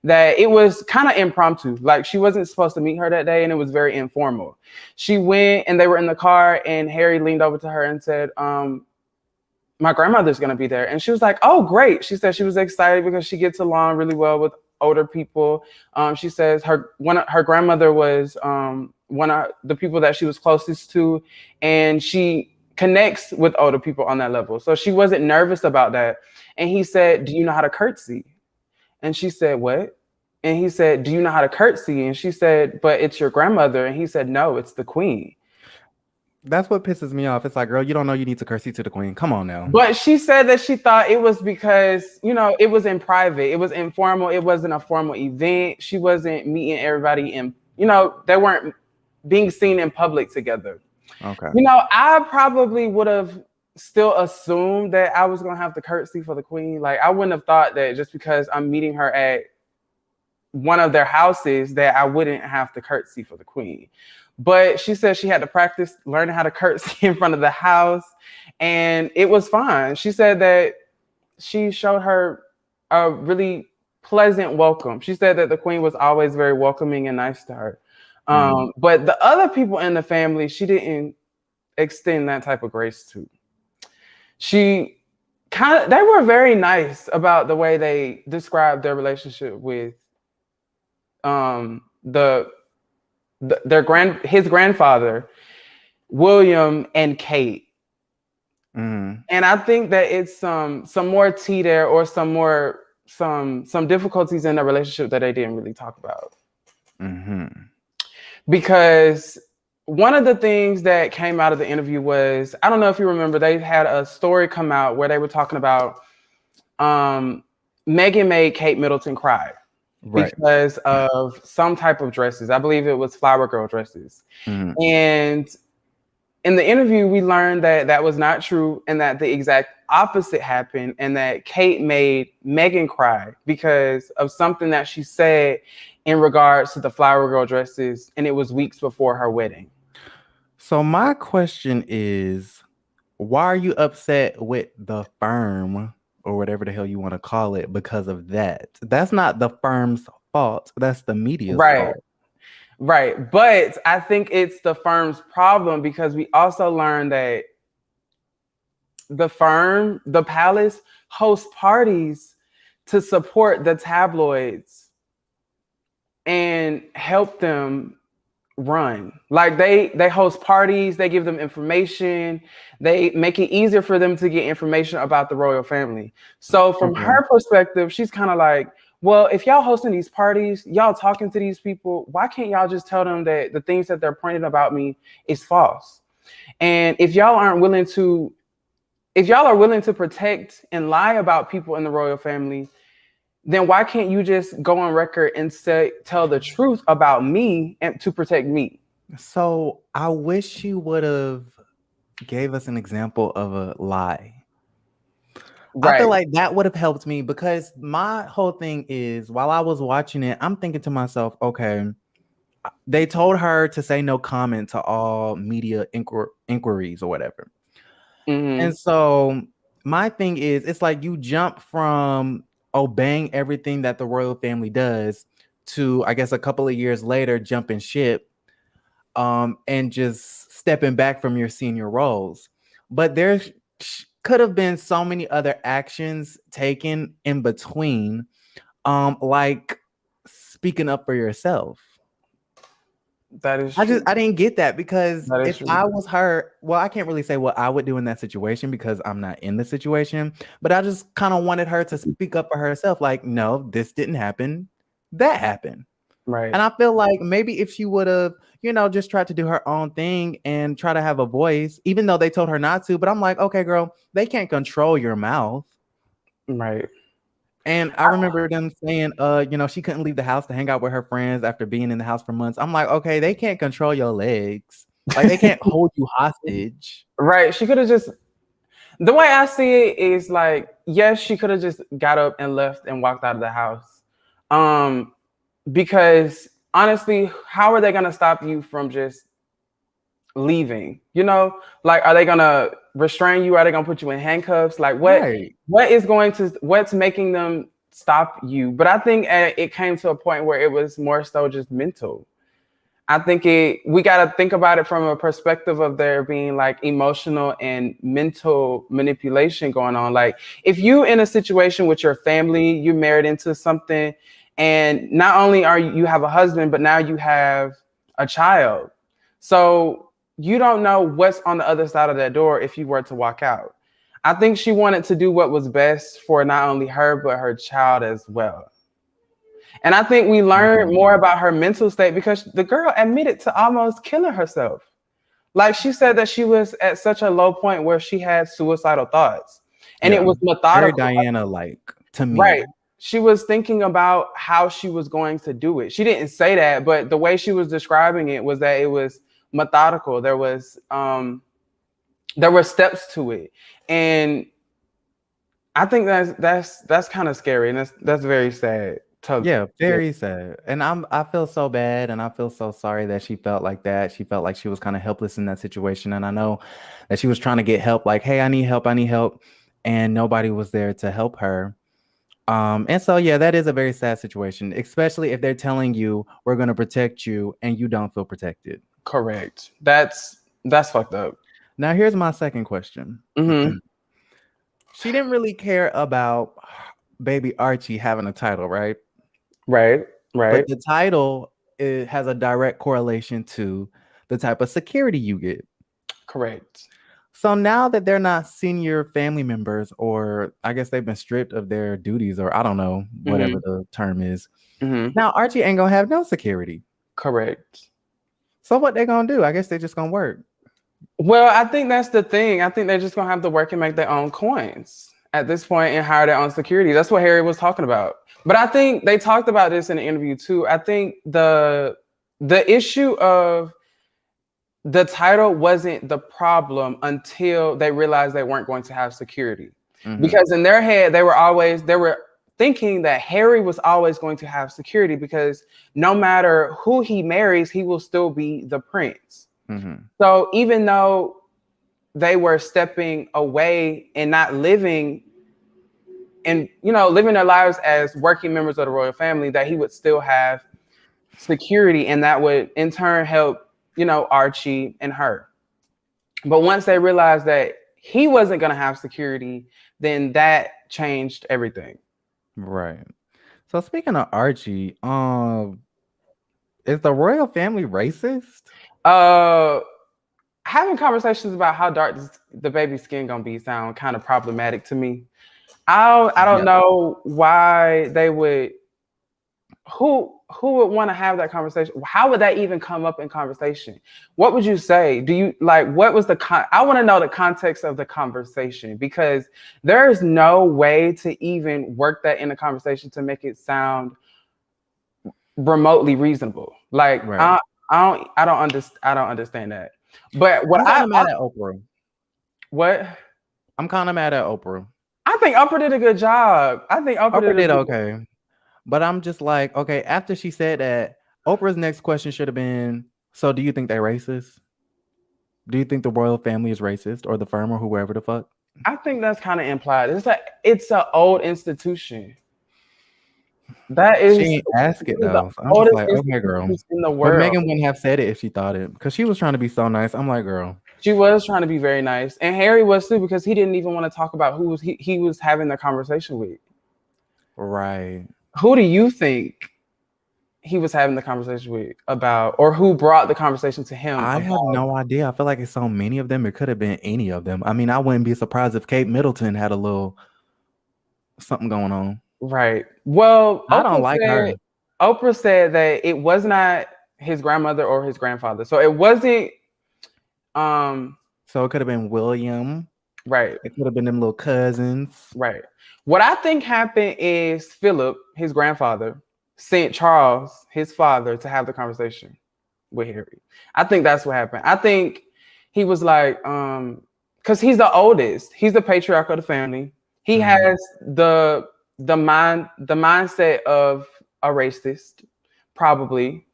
that it was kind of impromptu. Like she wasn't supposed to meet her that day and it was very informal. She went and they were in the car and Harry leaned over to her and said, my grandmother's going to be there. And she was like, oh, great. She said she was excited because she gets along really well with older people. She says her grandmother was one of the people that she was closest to, and she connects with older people on that level. So she wasn't nervous about that. And he said, do you know how to curtsy? And she said, what? And he said, do you know how to curtsy? And she said, but it's your grandmother. And he said, no, it's the queen. That's what pisses me off. It's like, girl, you don't know you need to curtsy to the queen. Come on now. But she said that she thought it was because, you know, it was in private. It was informal. It wasn't a formal event. She wasn't meeting everybody in, you know, they weren't being seen in public together. Okay. You know, I probably would have still assumed that I was going to have to curtsy for the queen. Like, I wouldn't have thought that just because I'm meeting her at one of their houses that I wouldn't have to curtsy for the queen. But she said she had to practice learning how to curtsy in front of the house, and it was fine. She said that she showed her a really pleasant welcome. She said that the queen was always very welcoming and nice to her. But the other people in the family, she didn't extend that type of grace to. They were very nice about the way they described their relationship with his grandfather, William, and Kate. And I think that it's some more tea there, or some difficulties in the relationship that they didn't really talk about. Because one of the things that came out of the interview was, I don't know if you remember, they had a story come out where they were talking about Meghan made Kate Middleton cry. Right. Because of some type of dresses. I believe it was flower girl dresses. And in the interview, we learned that that was not true and that the exact opposite happened, and that Kate made Meghan cry because of something that she said in regards to the flower girl dresses, and it was weeks before her wedding. So my question is, why are you upset with the firm or whatever the hell you want to call it because of that? That's not the firm's fault. That's the media's Right. fault. Right. But I think it's the firm's problem because we also learned that the firm, the palace, hosts parties to support the tabloids and help them run. Like they host parties, they give them information, they make it easier for them to get information about the royal family. So from Okay. her perspective, she's kind of like, well, if y'all hosting these parties, y'all talking to these people, why can't y'all just tell them that the things that they're pointing about me is false? And if y'all are willing to protect and lie about people in the royal family, then why can't you just go on record and tell the truth about me and to protect me? So I wish you would have gave us an example of a lie. I Right. feel like that would have helped me because my whole thing is while I was watching it, I'm thinking to myself, okay, they told her to say no comment to all media inquiries or whatever. Mm-hmm. And so my thing is, it's like you jump from obeying everything that the royal family does to, I guess, a couple of years later, jumping ship and just stepping back from your senior roles. But there could have been so many other actions taken in between, like speaking up for yourself. That is true. I didn't get that because That is if true. I was her, well, I can't really say what I would do in that situation because I'm not in the situation, but I just kind of wanted her to speak up for herself. Like, no, this didn't happen. That happened. Right. And I feel like maybe if she would have, just tried to do her own thing and try to have a voice, even though they told her not to, but I'm like, okay, girl, they can't control your mouth. Right. And I remember them saying, she couldn't leave the house to hang out with her friends after being in the house for months. I'm like, okay, they can't control your legs. Like they can't hold you hostage. Right. She could have just, the way I see it is like, yes, she could have just got up and left and walked out of the house. Because honestly, how are they going to stop you from just leaving? Like, are they going to restrain you? Are they going to put you in handcuffs? Like Right. what's making them stop you? But I think it came to a point where it was more so just mental. I think we got to think about it from a perspective of there being like emotional and mental manipulation going on. Like if you in a situation with your family, you married into something, and not only are you have a husband, but now you have a child. So you don't know what's on the other side of that door if you were to walk out. I think she wanted to do what was best for not only her, but her child as well. And I think we learned more about her mental state because the girl admitted to almost killing herself. Like she said that she was at such a low point where she had suicidal thoughts. And it Yeah. was Very methodical. Diana like to me. Right. She was thinking about how she was going to do it. She didn't say that, but the way she was describing it was that it was methodical. There were steps to it. And I think that's kind of scary, and that's very sad. Yeah, very sad. And I feel so bad and I feel so sorry that she felt like that. She felt like she was kind of helpless in that situation. And I know that she was trying to get help, like, hey, I need help, and nobody was there to help her. And so yeah, that is a very sad situation, especially if they're telling you we're gonna protect you and you don't feel protected. Correct. That's fucked up. Now here's my second question. Mm-hmm. She didn't really care about baby Archie having a title, right? Right. Right. But the title, it has a direct correlation to the type of security you get. Correct. So now that they're not senior family members, or I guess they've been stripped of their duties, or I don't know, whatever the term is. Mm-hmm. Now Archie ain't gonna have no security. Correct. So what they gonna do? I guess they just gonna work. Well, I think that's the thing. I think they're just gonna have to work and make their own coins at this point and hire their own security. That's what Harry was talking about. But I think they talked about this in the interview too. I think the issue of the title wasn't the problem until they realized they weren't going to have security. Mm-hmm. Because in their head, they were thinking that Harry was always going to have security because no matter who he marries, he will still be the prince. Mm-hmm. So even though they were stepping away and not living and, you know, living their lives as working members of the royal family, that he would still have security, and that would in turn help, you know, Archie and her. But once they realized that he wasn't going to have security, then that changed everything. Right. So speaking of Archie, is the royal family racist? Having conversations about how dark the baby's skin gonna be sound kind of problematic to me. I don't Yeah. know why they would. Who would want to have that conversation? How would that even come up in conversation? What would you say? Do you like what was the I want to know the context of the conversation, because there is no way to even work that in a conversation to make it sound remotely reasonable. Like Right. I don't understand that. But what I'm kind of mad at Oprah. what I'm kind of mad at Oprah. I think Oprah did a good job. I think Oprah Oprah did a did good okay. But I'm just like, okay, after she said that, Oprah's next question should have been, so do you think they're racist? Do you think the royal family is racist or the firm or whoever the fuck? I think that's kind of implied. It's an old institution. That She is ain't ask it the though. So I'm just oldest like, okay, girl. institution in the But world. Meghan wouldn't have said it if she thought it because she was trying to be so nice. I'm like, girl. She was trying to be very nice, and Harry was too, because he didn't even want to talk about who he was having the conversation with. Right. Who do you think he was having the conversation with about, or who brought the conversation to him I have about? no idea. I feel like it's so many of them. It could have been any of them. I mean, I wouldn't be surprised if Kate Middleton had a little something going on. Right. Well, I don't like her. Oprah said that it was not his grandmother or his grandfather. So it wasn't So it could have been William. right. It could have been them little cousins. Right. What I think happened is Philip, his grandfather, sent Charles, his father, to have the conversation with Harry. I think that's what happened. I think he was like, because he's the oldest, he's the patriarch of the family. He has the mindset of a racist, probably.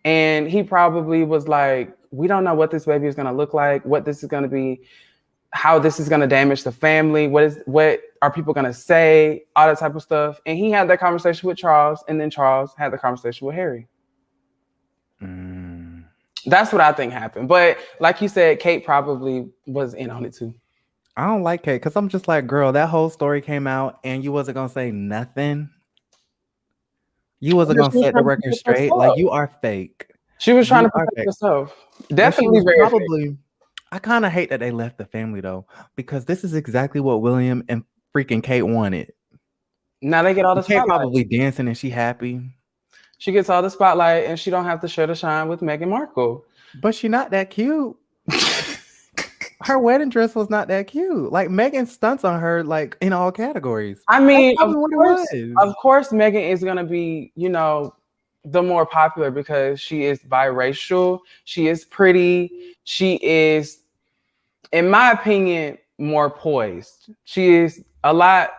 And he probably was like, we don't know what this baby is gonna look like, what this is gonna be, how this is gonna damage the family, what are people gonna say, all that type of stuff. And he had that conversation with Charles, and then Charles had the conversation with Harry. That's what I think happened. But like you said, Kate probably was in on it too. I don't like Kate because I'm just like, girl, that whole story came out and you wasn't gonna say nothing. You wasn't gonna set the record straight. Like, you are fake. She was trying You to are protect fake. herself. And Definitely she was very fake. probably. I kind of hate that they left the family though, because this is exactly what William and freaking Kate wanted. Now they get all the Kate spotlight. probably dancing and she happy. She gets all the spotlight and she don't have to share the shine with Meghan Markle. But she not that cute. Her wedding dress was not that cute. Like, Meghan stunts on her like in all categories. I mean, of course, Meghan is gonna be, you know, the more popular because she is biracial. She is pretty. She is, in my opinion, more poised. She is a lot.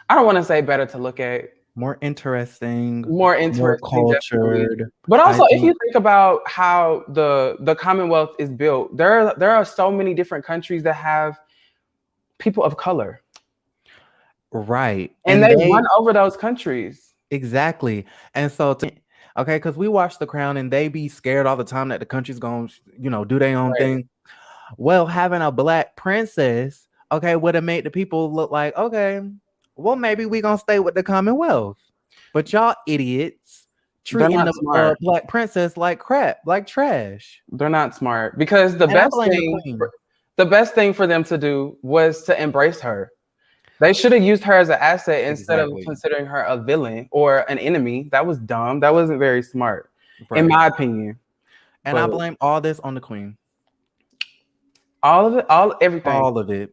I don't want to say better to look at. More interesting, more cultured. Definitely. But also, if you think about how the Commonwealth is built, there are so many different countries that have people of color. Right. And they run over those countries. Exactly. And so, okay, because we watch The Crown and they be scared all the time that the country's going to, you know, do their own thing. Well, having a black princess, okay, would have made the people look like, okay, well, maybe we're going to stay with the Commonwealth. But y'all idiots treating the black princess like crap, like trash. They're not smart, because the best thing for them to do was to embrace her. They should have used her as an asset instead of considering her a villain or an enemy. That was dumb. That wasn't very smart, in my opinion. And I blame all this on the Queen. All of it, everything. All of it.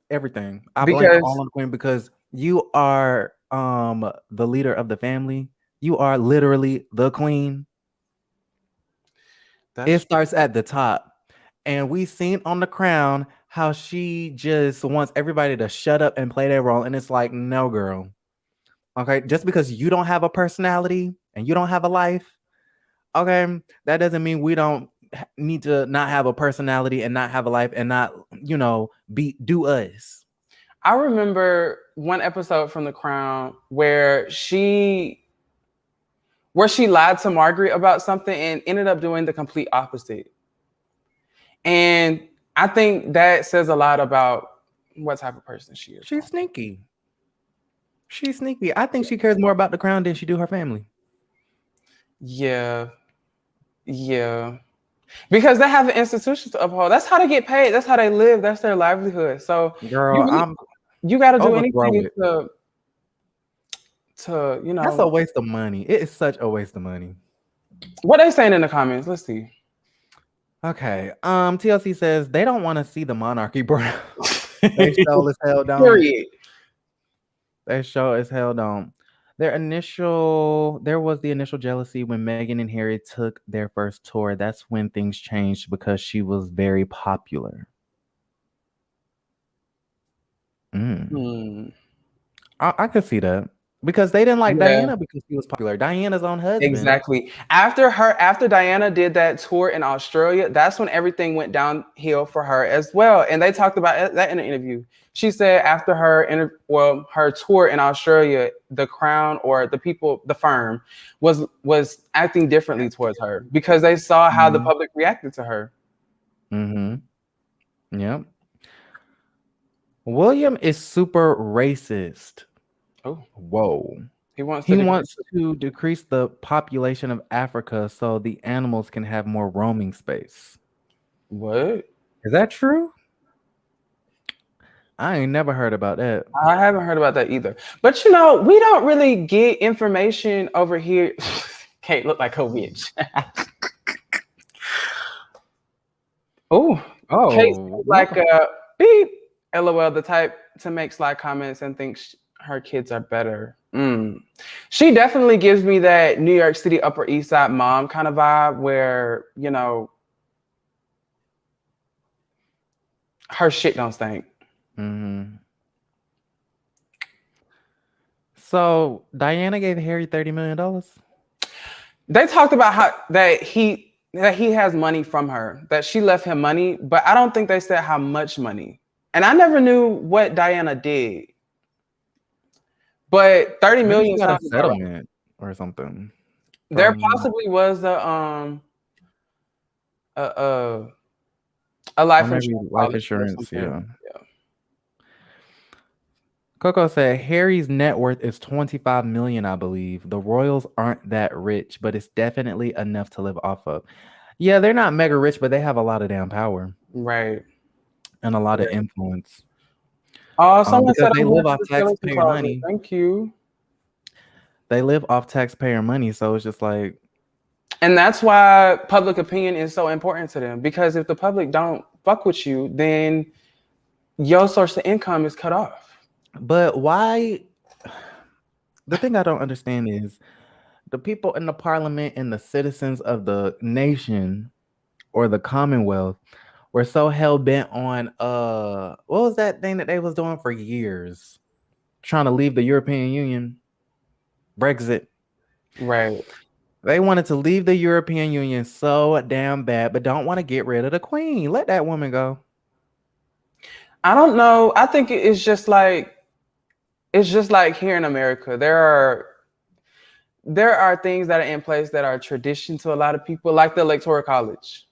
Everything. I blame it all on the Queen, because you are the leader of the family. You are literally the queen. It starts at the top. And we seen on The Crown how she just wants everybody to shut up and play their role. And it's like, no, girl. Okay, just because you don't have a personality and you don't have a life, Okay, that doesn't mean we don't need to not have a personality and not have a life and not, be do us. I remember one episode from The Crown where she lied to Margaret about something and ended up doing the complete opposite. And I think that says a lot about what type of person she is. She's sneaky. She's sneaky. I think she cares more about the crown than she do her family. Yeah. Yeah. Because they have an institution to uphold. That's how they get paid. That's how they live. That's their livelihood. So Girl, you got to do overthrow anything it. to That's a waste of money. It is such a waste of money. What they saying in the comments? Let's see. Okay. TLC says they don't want to see the monarchy, bro. They show as hell don't. Period. They show as hell don't. There was the initial jealousy when Meghan and Harry took their first tour. That's when things changed because she was very popular. I could see that. Because they didn't like Diana because she was popular. Diana's own husband. Exactly. After Diana did that tour in Australia, that's when everything went downhill for her as well. And they talked about that in an interview. She said after her tour in Australia, the Crown or the firm was acting differently towards her because they saw how the public reacted to her. Yep. William is super racist. Oh, whoa. He wants to decrease the population of Africa so the animals can have more roaming space. What? Is that true? I ain't never heard about that. I haven't heard about that either. But we don't really get information over here. Kate look like a witch. Oh, Kate like a beep. LOL, the type to make sly comments and thinks her kids are better. She definitely gives me that New York City Upper East Side mom kind of vibe where, her shit don't stink. So Diana gave Harry $30 million? They talked about that he has money from her, that she left him money, but I don't think they said how much money. And I never knew what Diana did. But 30 million got a settlement or something. There possibly was a life insurance. Yeah. Coco said Harry's net worth is 25 million, I believe. The royals aren't that rich, but it's definitely enough to live off of. Yeah, they're not mega rich, but they have a lot of damn power. Right. And a lot of influence. Someone said they live off taxpayer money. Thank you. They live off taxpayer money, so it's just like. And that's why public opinion is so important to them. Because if the public don't fuck with you, then your source of income is cut off. But why? The thing I don't understand is the people in the parliament and the citizens of the nation or the Commonwealth were so hell-bent on what was that thing that they was doing for years? Trying to leave the European Union. Brexit. Right. They wanted to leave the European Union so damn bad, but don't want to get rid of the Queen. Let that woman go. I don't know. I think it's just like here in America. There are things that are in place that are tradition to a lot of people, like the Electoral College.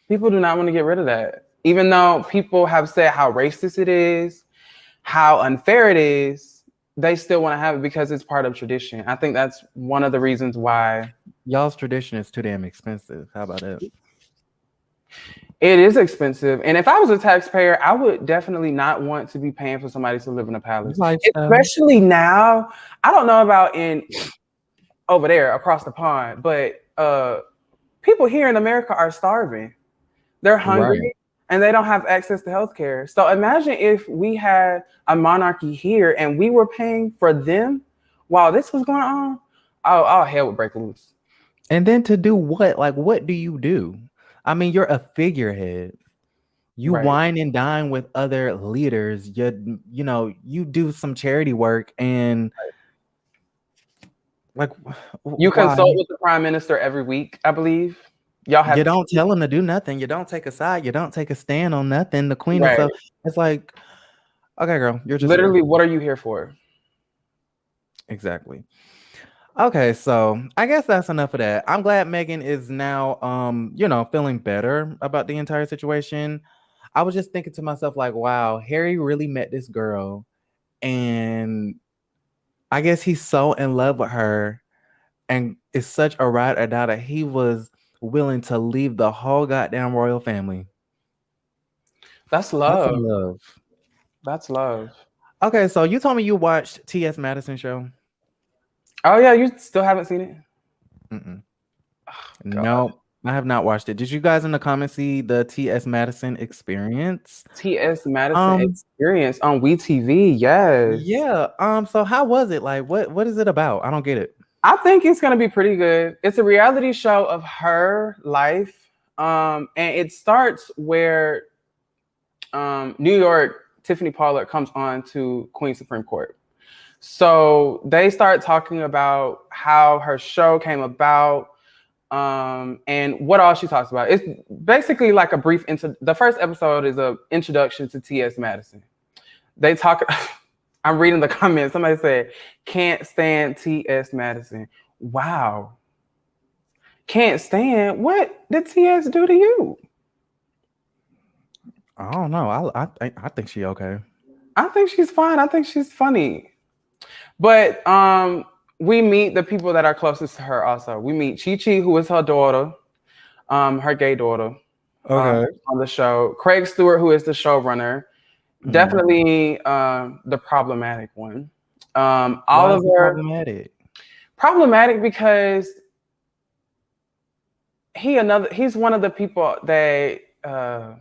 People do not want to get rid of that. Even though people have said how racist it is, how unfair it is, they still want to have it because it's part of tradition. I think that's one of the reasons why. Y'all's tradition is too damn expensive. How about it? It is expensive. And if I was a taxpayer, I would definitely not want to be paying for somebody to live in a palace. Especially now. I don't know about over there across the pond, but people here in America are starving. They're hungry and they don't have access to healthcare. So imagine if we had a monarchy here and we were paying for them while this was going on. Oh, hell would break loose. And then to do what? Like, what do you do? I mean, you're a figurehead. You wine and dine with other leaders. You do some charity work, and Like, You why? consult with the prime minister every week, I believe. Y'all have You don't tell him to do nothing. You don't take a side. You don't take a stand on nothing. The queen is right. so. It's like, okay, girl, you're just Literally, here. what are you here for? Exactly. Okay, so I guess that's enough of that. I'm glad Meghan is now, feeling better about the entire situation. I was just thinking to myself, like, wow, Harry really met this girl, and I guess he's so in love with her, and it's such a ride or die that he was willing to leave the whole goddamn royal family. That's That's love. some love. That's love. Okay, so you told me you watched T.S. Madison show. Oh yeah, you still haven't seen it? Mm-mm. God. No, I have not watched it. Did you guys in the comments see the T.S. Madison experience? T.S. Madison Um, experience on WeTV. Yes. yeah. So how was it? Like, what is it about? I don't get it. I think it's gonna be pretty good. It's a reality show of her life. And it starts where New York Tiffany Pollard comes on to Queen Supreme Court. So they start talking about how her show came about, and what all she talks about. It's basically like a brief the first episode is an introduction to T.S. Madison. They talk. I'm reading the comments. Somebody said, "Can't stand T.S. Madison." Wow. Can't stand. What did T.S. do to you? I don't know. I think she okay. I think she's fine. I think she's funny. But we meet the people that are closest to her also. We meet Chi Chi, who is her daughter, her gay daughter, Okay. on the show. Craig Stewart, who is the showrunner. Definitely the problematic one. Why is it problematic? Problematic because he's one of the people that I'm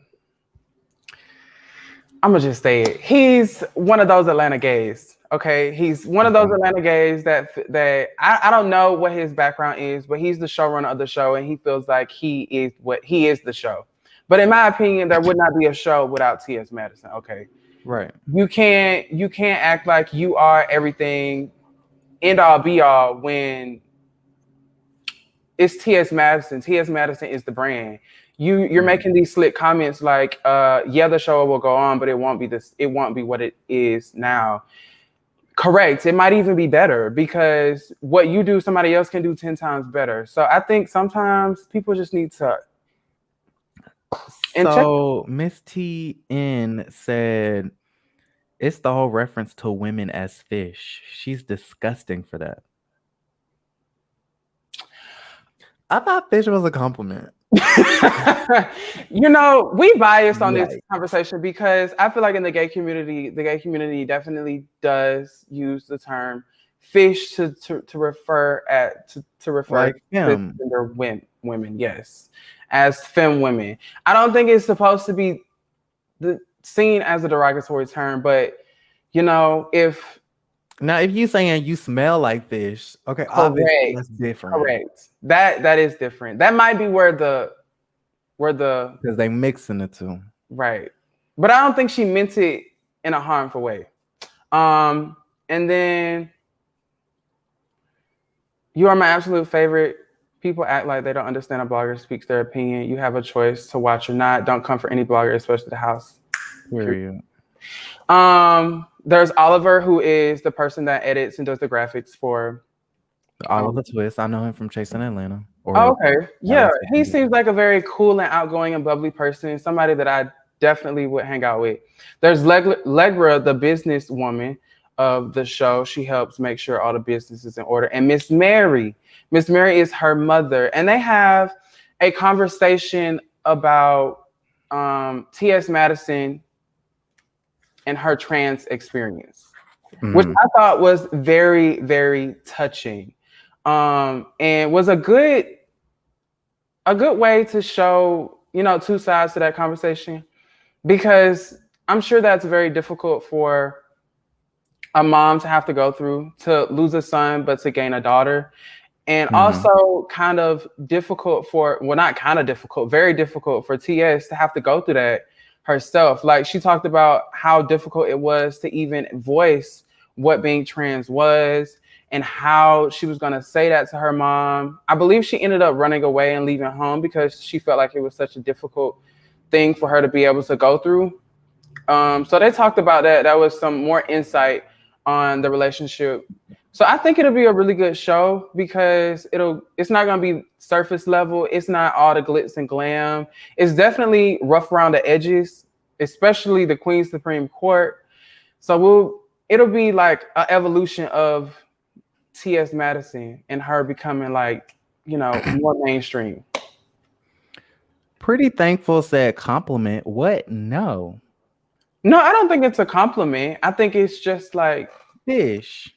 gonna just say it. He's one of those Atlanta gays. Okay, he's one of those Atlanta gays that I don't know what his background is, but he's the showrunner of the show, and he feels like he is the show. But in my opinion, there would not be a show without T.S. Madison. Okay, Right. you can't act like you are everything, end all be all when it's T.S. Madison. T.S. Madison is the brand. You're making these slick comments like, yeah, the show will go on, but it won't be this. It won't be what it is now. Correct. It might even be better because what you do, somebody else can do 10 times better. So I think sometimes people just need to. So Miss T.N. said it's the whole reference to women as fish. She's disgusting for that. I thought fish was a compliment. We biased on this conversation because I feel like in the gay community definitely does use the term fish to refer Like to women, yes, as femme women. I don't think it's supposed to be seen as a derogatory term, but if you saying you smell like fish, okay, obviously that's different. Correct. That is different. That might be where the because they mixing the two. Right. But I don't think she meant it in a harmful way. And then you are my absolute favorite. People act like they don't understand a blogger speaks their opinion. You have a choice to watch or not. Don't come for any blogger, especially the house. Period. There's Oliver, who is the person that edits and does the graphics for Oliver Twist. I know him from Chasing Atlanta. Okay. Yeah. He seems like a very cool and outgoing and bubbly person. Somebody that I definitely would hang out with. There's Legra, the businesswoman of the show. She helps make sure all the business is in order. And Miss Mary. Miss Mary is her mother. And they have a conversation about T.S. Madison and her trans experience, which I thought was very, very touching. And was a good way to show, two sides to that conversation, because I'm sure that's very difficult for a mom to have to go through, to lose a son, but to gain a daughter. And also kind of difficult very difficult for TS to have to go through that herself. Like, she talked about how difficult it was to even voice what being trans was, and how she was going to say that to her mom. I believe she ended up running away and leaving home because she felt like it was such a difficult thing for her to be able to go through. So they talked about that. That was some more insight on the relationship. So I think it'll be a really good show because it's not going to be surface level. It's not all the glitz and glam. It's definitely rough around the edges, especially the Queen's Supreme Court. So it'll be like an evolution of T.S. Madison and her becoming like, more mainstream. Pretty Thankful said compliment. What? No. No, I don't think it's a compliment. I think it's just like fish.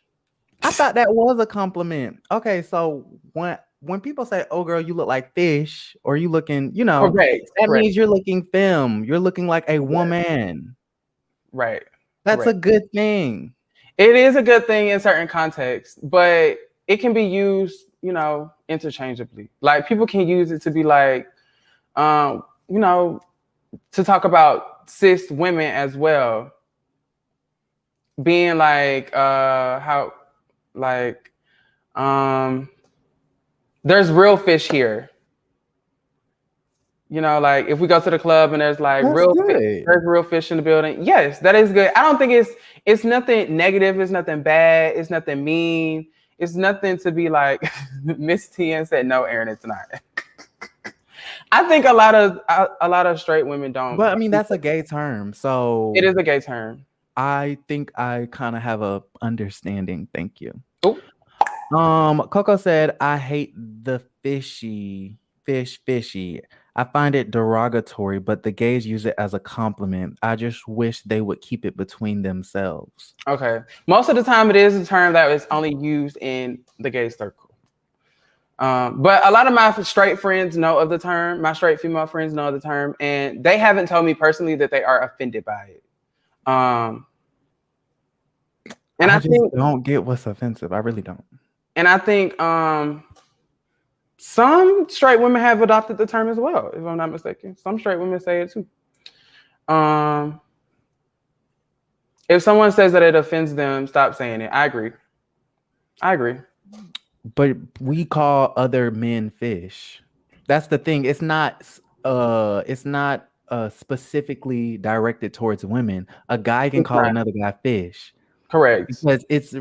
I thought that was a compliment. Okay, so when people say, "Oh, girl, you look like fish," or "You looking," correct, that means you're looking femme. You're looking like a woman. Right. That's a good thing. It is a good thing in certain contexts, but it can be used, interchangeably. Like people can use it to be like, to talk about cis women as well. Being like, there's real fish here. Like if we go to the club and there's like there's real fish in the building. Yes, that is good. I don't think it's nothing negative. It's nothing bad. It's nothing mean. It's nothing to be like Miss T said, no, Aaron, it's not. I think a lot of straight women don't. But I mean, that's a gay term. So it is a gay term. I think I kind of have a understanding. Thank you. Oh. Coco said, I hate the fishy. I find it derogatory, but the gays use it as a compliment. I just wish they would keep it between themselves. Okay. Most of the time it is a term that is only used in the gay circle. But a lot of my straight friends know of the term. My straight female friends know of the term, and they haven't told me personally that they are offended by it. And I think don't get what's offensive. I really don't. And I think some straight women have adopted the term as well, if I'm not mistaken. Some straight women say it too. If someone says that it offends them, stop saying it. I agree. But we call other men fish. That's the thing. It's not specifically directed towards women. A guy can call another guy fish. Correct. Because it's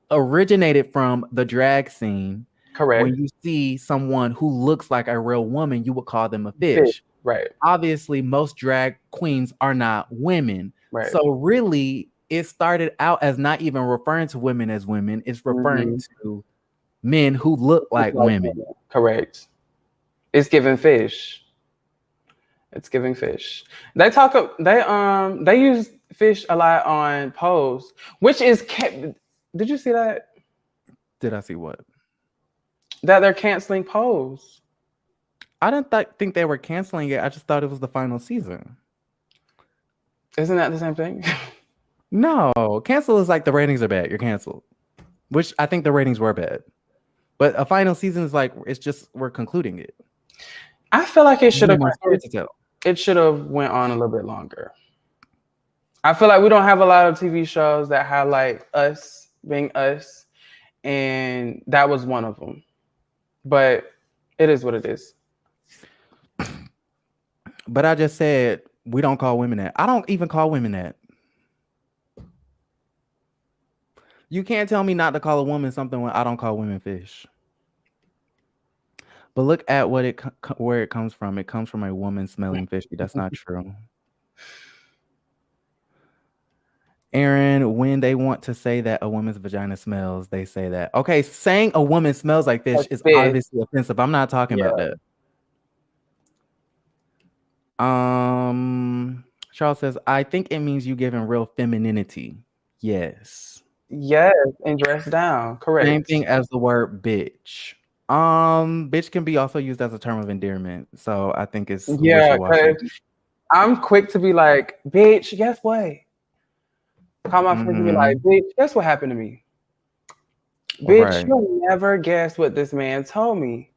originated from the drag scene. Correct. When you see someone who looks like a real woman, you would call them a fish. Right. Obviously, most drag queens are not women. Right. So really, it started out as not even referring to women as women. It's referring to men who look like women. Correct. It's giving fish. It's giving fish. They use fish a lot on Pose, which is did you see that? Did I see what? That they're canceling Pose. I didn't think they were canceling it. I just thought it was the final season. Isn't that the same thing? No, cancel is like the ratings are bad. You're canceled, which I think the ratings were bad. But a final season is like it's just we're concluding it. I feel like it should have. It should have went on a little bit longer. I feel like we don't have a lot of TV shows that highlight us being us, and that was one of them. But it is what it is. But I just said we don't call women that. I don't even call women that. You can't tell me not to call a woman something when I don't call women fish. But look at where it comes from. It comes from a woman smelling fishy. That's not true. Aaron, when they want to say that a woman's vagina smells, they say that. Okay, saying a woman smells like fish is obviously offensive. I'm not talking about that. Charles says, I think it means you giving real femininity. Yes. Yes, and dress down. Correct. Same thing as the word bitch. Bitch can be also used as a term of endearment. So I think it's I'm quick to be like, bitch, guess what? Call my friends and be like, bitch, guess what happened to me? Bitch, you'll never guess what this man told me.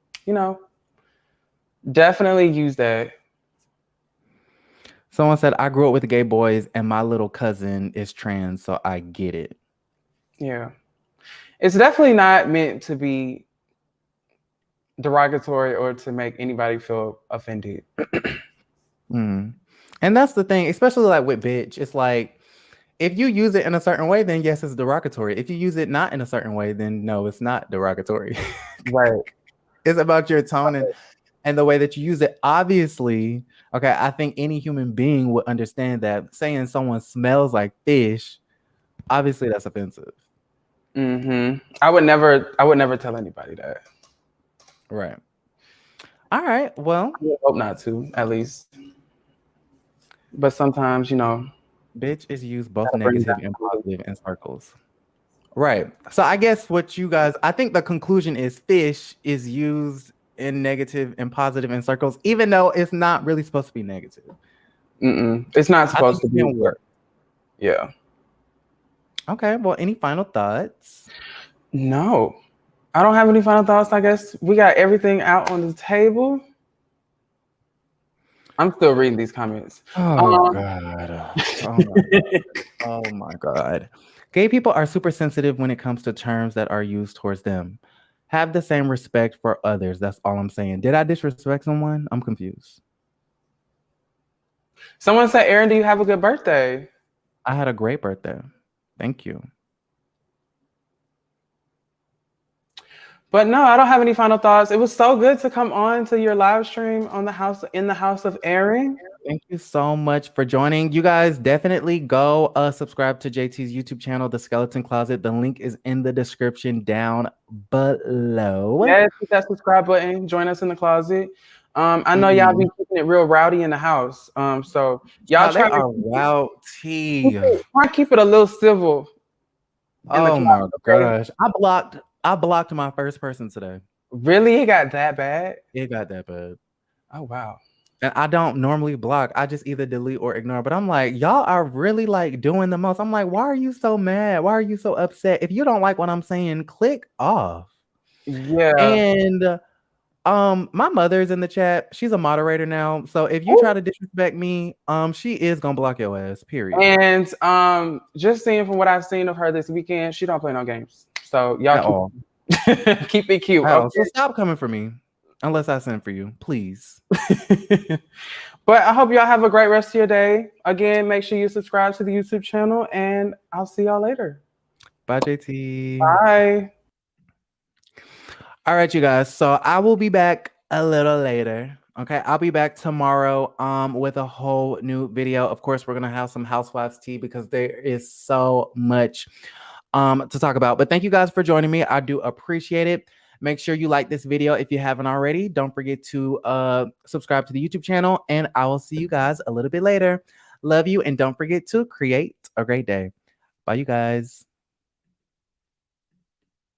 Definitely use that. Someone said, I grew up with gay boys and my little cousin is trans, so I get it. Yeah. It's definitely not meant to be derogatory or to make anybody feel offended. Mm. And that's the thing, especially like with bitch. It's like if you use it in a certain way, then yes, it's derogatory. If you use it not in a certain way, then no, it's not derogatory. Right. It's about your tone and the way that you use it. Obviously, okay, I think any human being would understand that saying someone smells like fish, obviously that's offensive. I would never tell anybody that. Right. All right. Well, I would hope not to, at least. But sometimes, bitch is used both gotta bring it negative down. and positive in circles. Right. So I guess I think the conclusion is fish is used in negative and positive in circles, even though it's not really supposed to be negative. It's not supposed to be. Work. Yeah. Okay. Well, any final thoughts? No, I don't have any final thoughts. I guess we got everything out on the table. I'm still reading these comments. Oh God. Oh my God. Oh my God. Gay people are super sensitive when it comes to terms that are used towards them. Have the same respect for others. That's all I'm saying. Did I disrespect someone? I'm confused. Someone said, Aaron, do you have a good birthday? I had a great birthday. Thank you. But no, I don't have any final thoughts. It was so good to come on to your live stream on the house of Aaron. Thank you so much for joining. You guys definitely go subscribe to JT's YouTube channel, The Skeleton Closet. The link is in the description down below. Yes, hit that subscribe button. Join us in the closet. I know y'all be keeping it real rowdy in the house. So y'all try to keep it a little civil. Oh my gosh. I blocked my first person today. Really? It got that bad? It got that bad. Oh wow. And I don't normally block. I just either delete or ignore. But I'm like, y'all are really like doing the most. I'm like, why are you so mad? Why are you so upset? If you don't like what I'm saying, click off. Yeah. And my mother's in the chat. She's a moderator now. So if you try to disrespect me, she is gonna block your ass, period. And just seeing from what I've seen of her this weekend, she don't play no games. So y'all keep it cute. Okay? So stop coming for me. Unless I send for you, please. But I hope y'all have a great rest of your day. Again, make sure you subscribe to the YouTube channel, and I'll see y'all later. Bye, JT. Bye. All right, you guys. So I will be back a little later. Okay, I'll be back tomorrow with a whole new video. Of course, we're gonna have some housewives tea because there is so much to talk about. But thank you guys for joining me. I do appreciate it. Make sure you like this video if you haven't already. Don't forget to subscribe to the YouTube channel, and I will see you guys a little bit later. Love you, and don't forget to create a great day. Bye, you guys.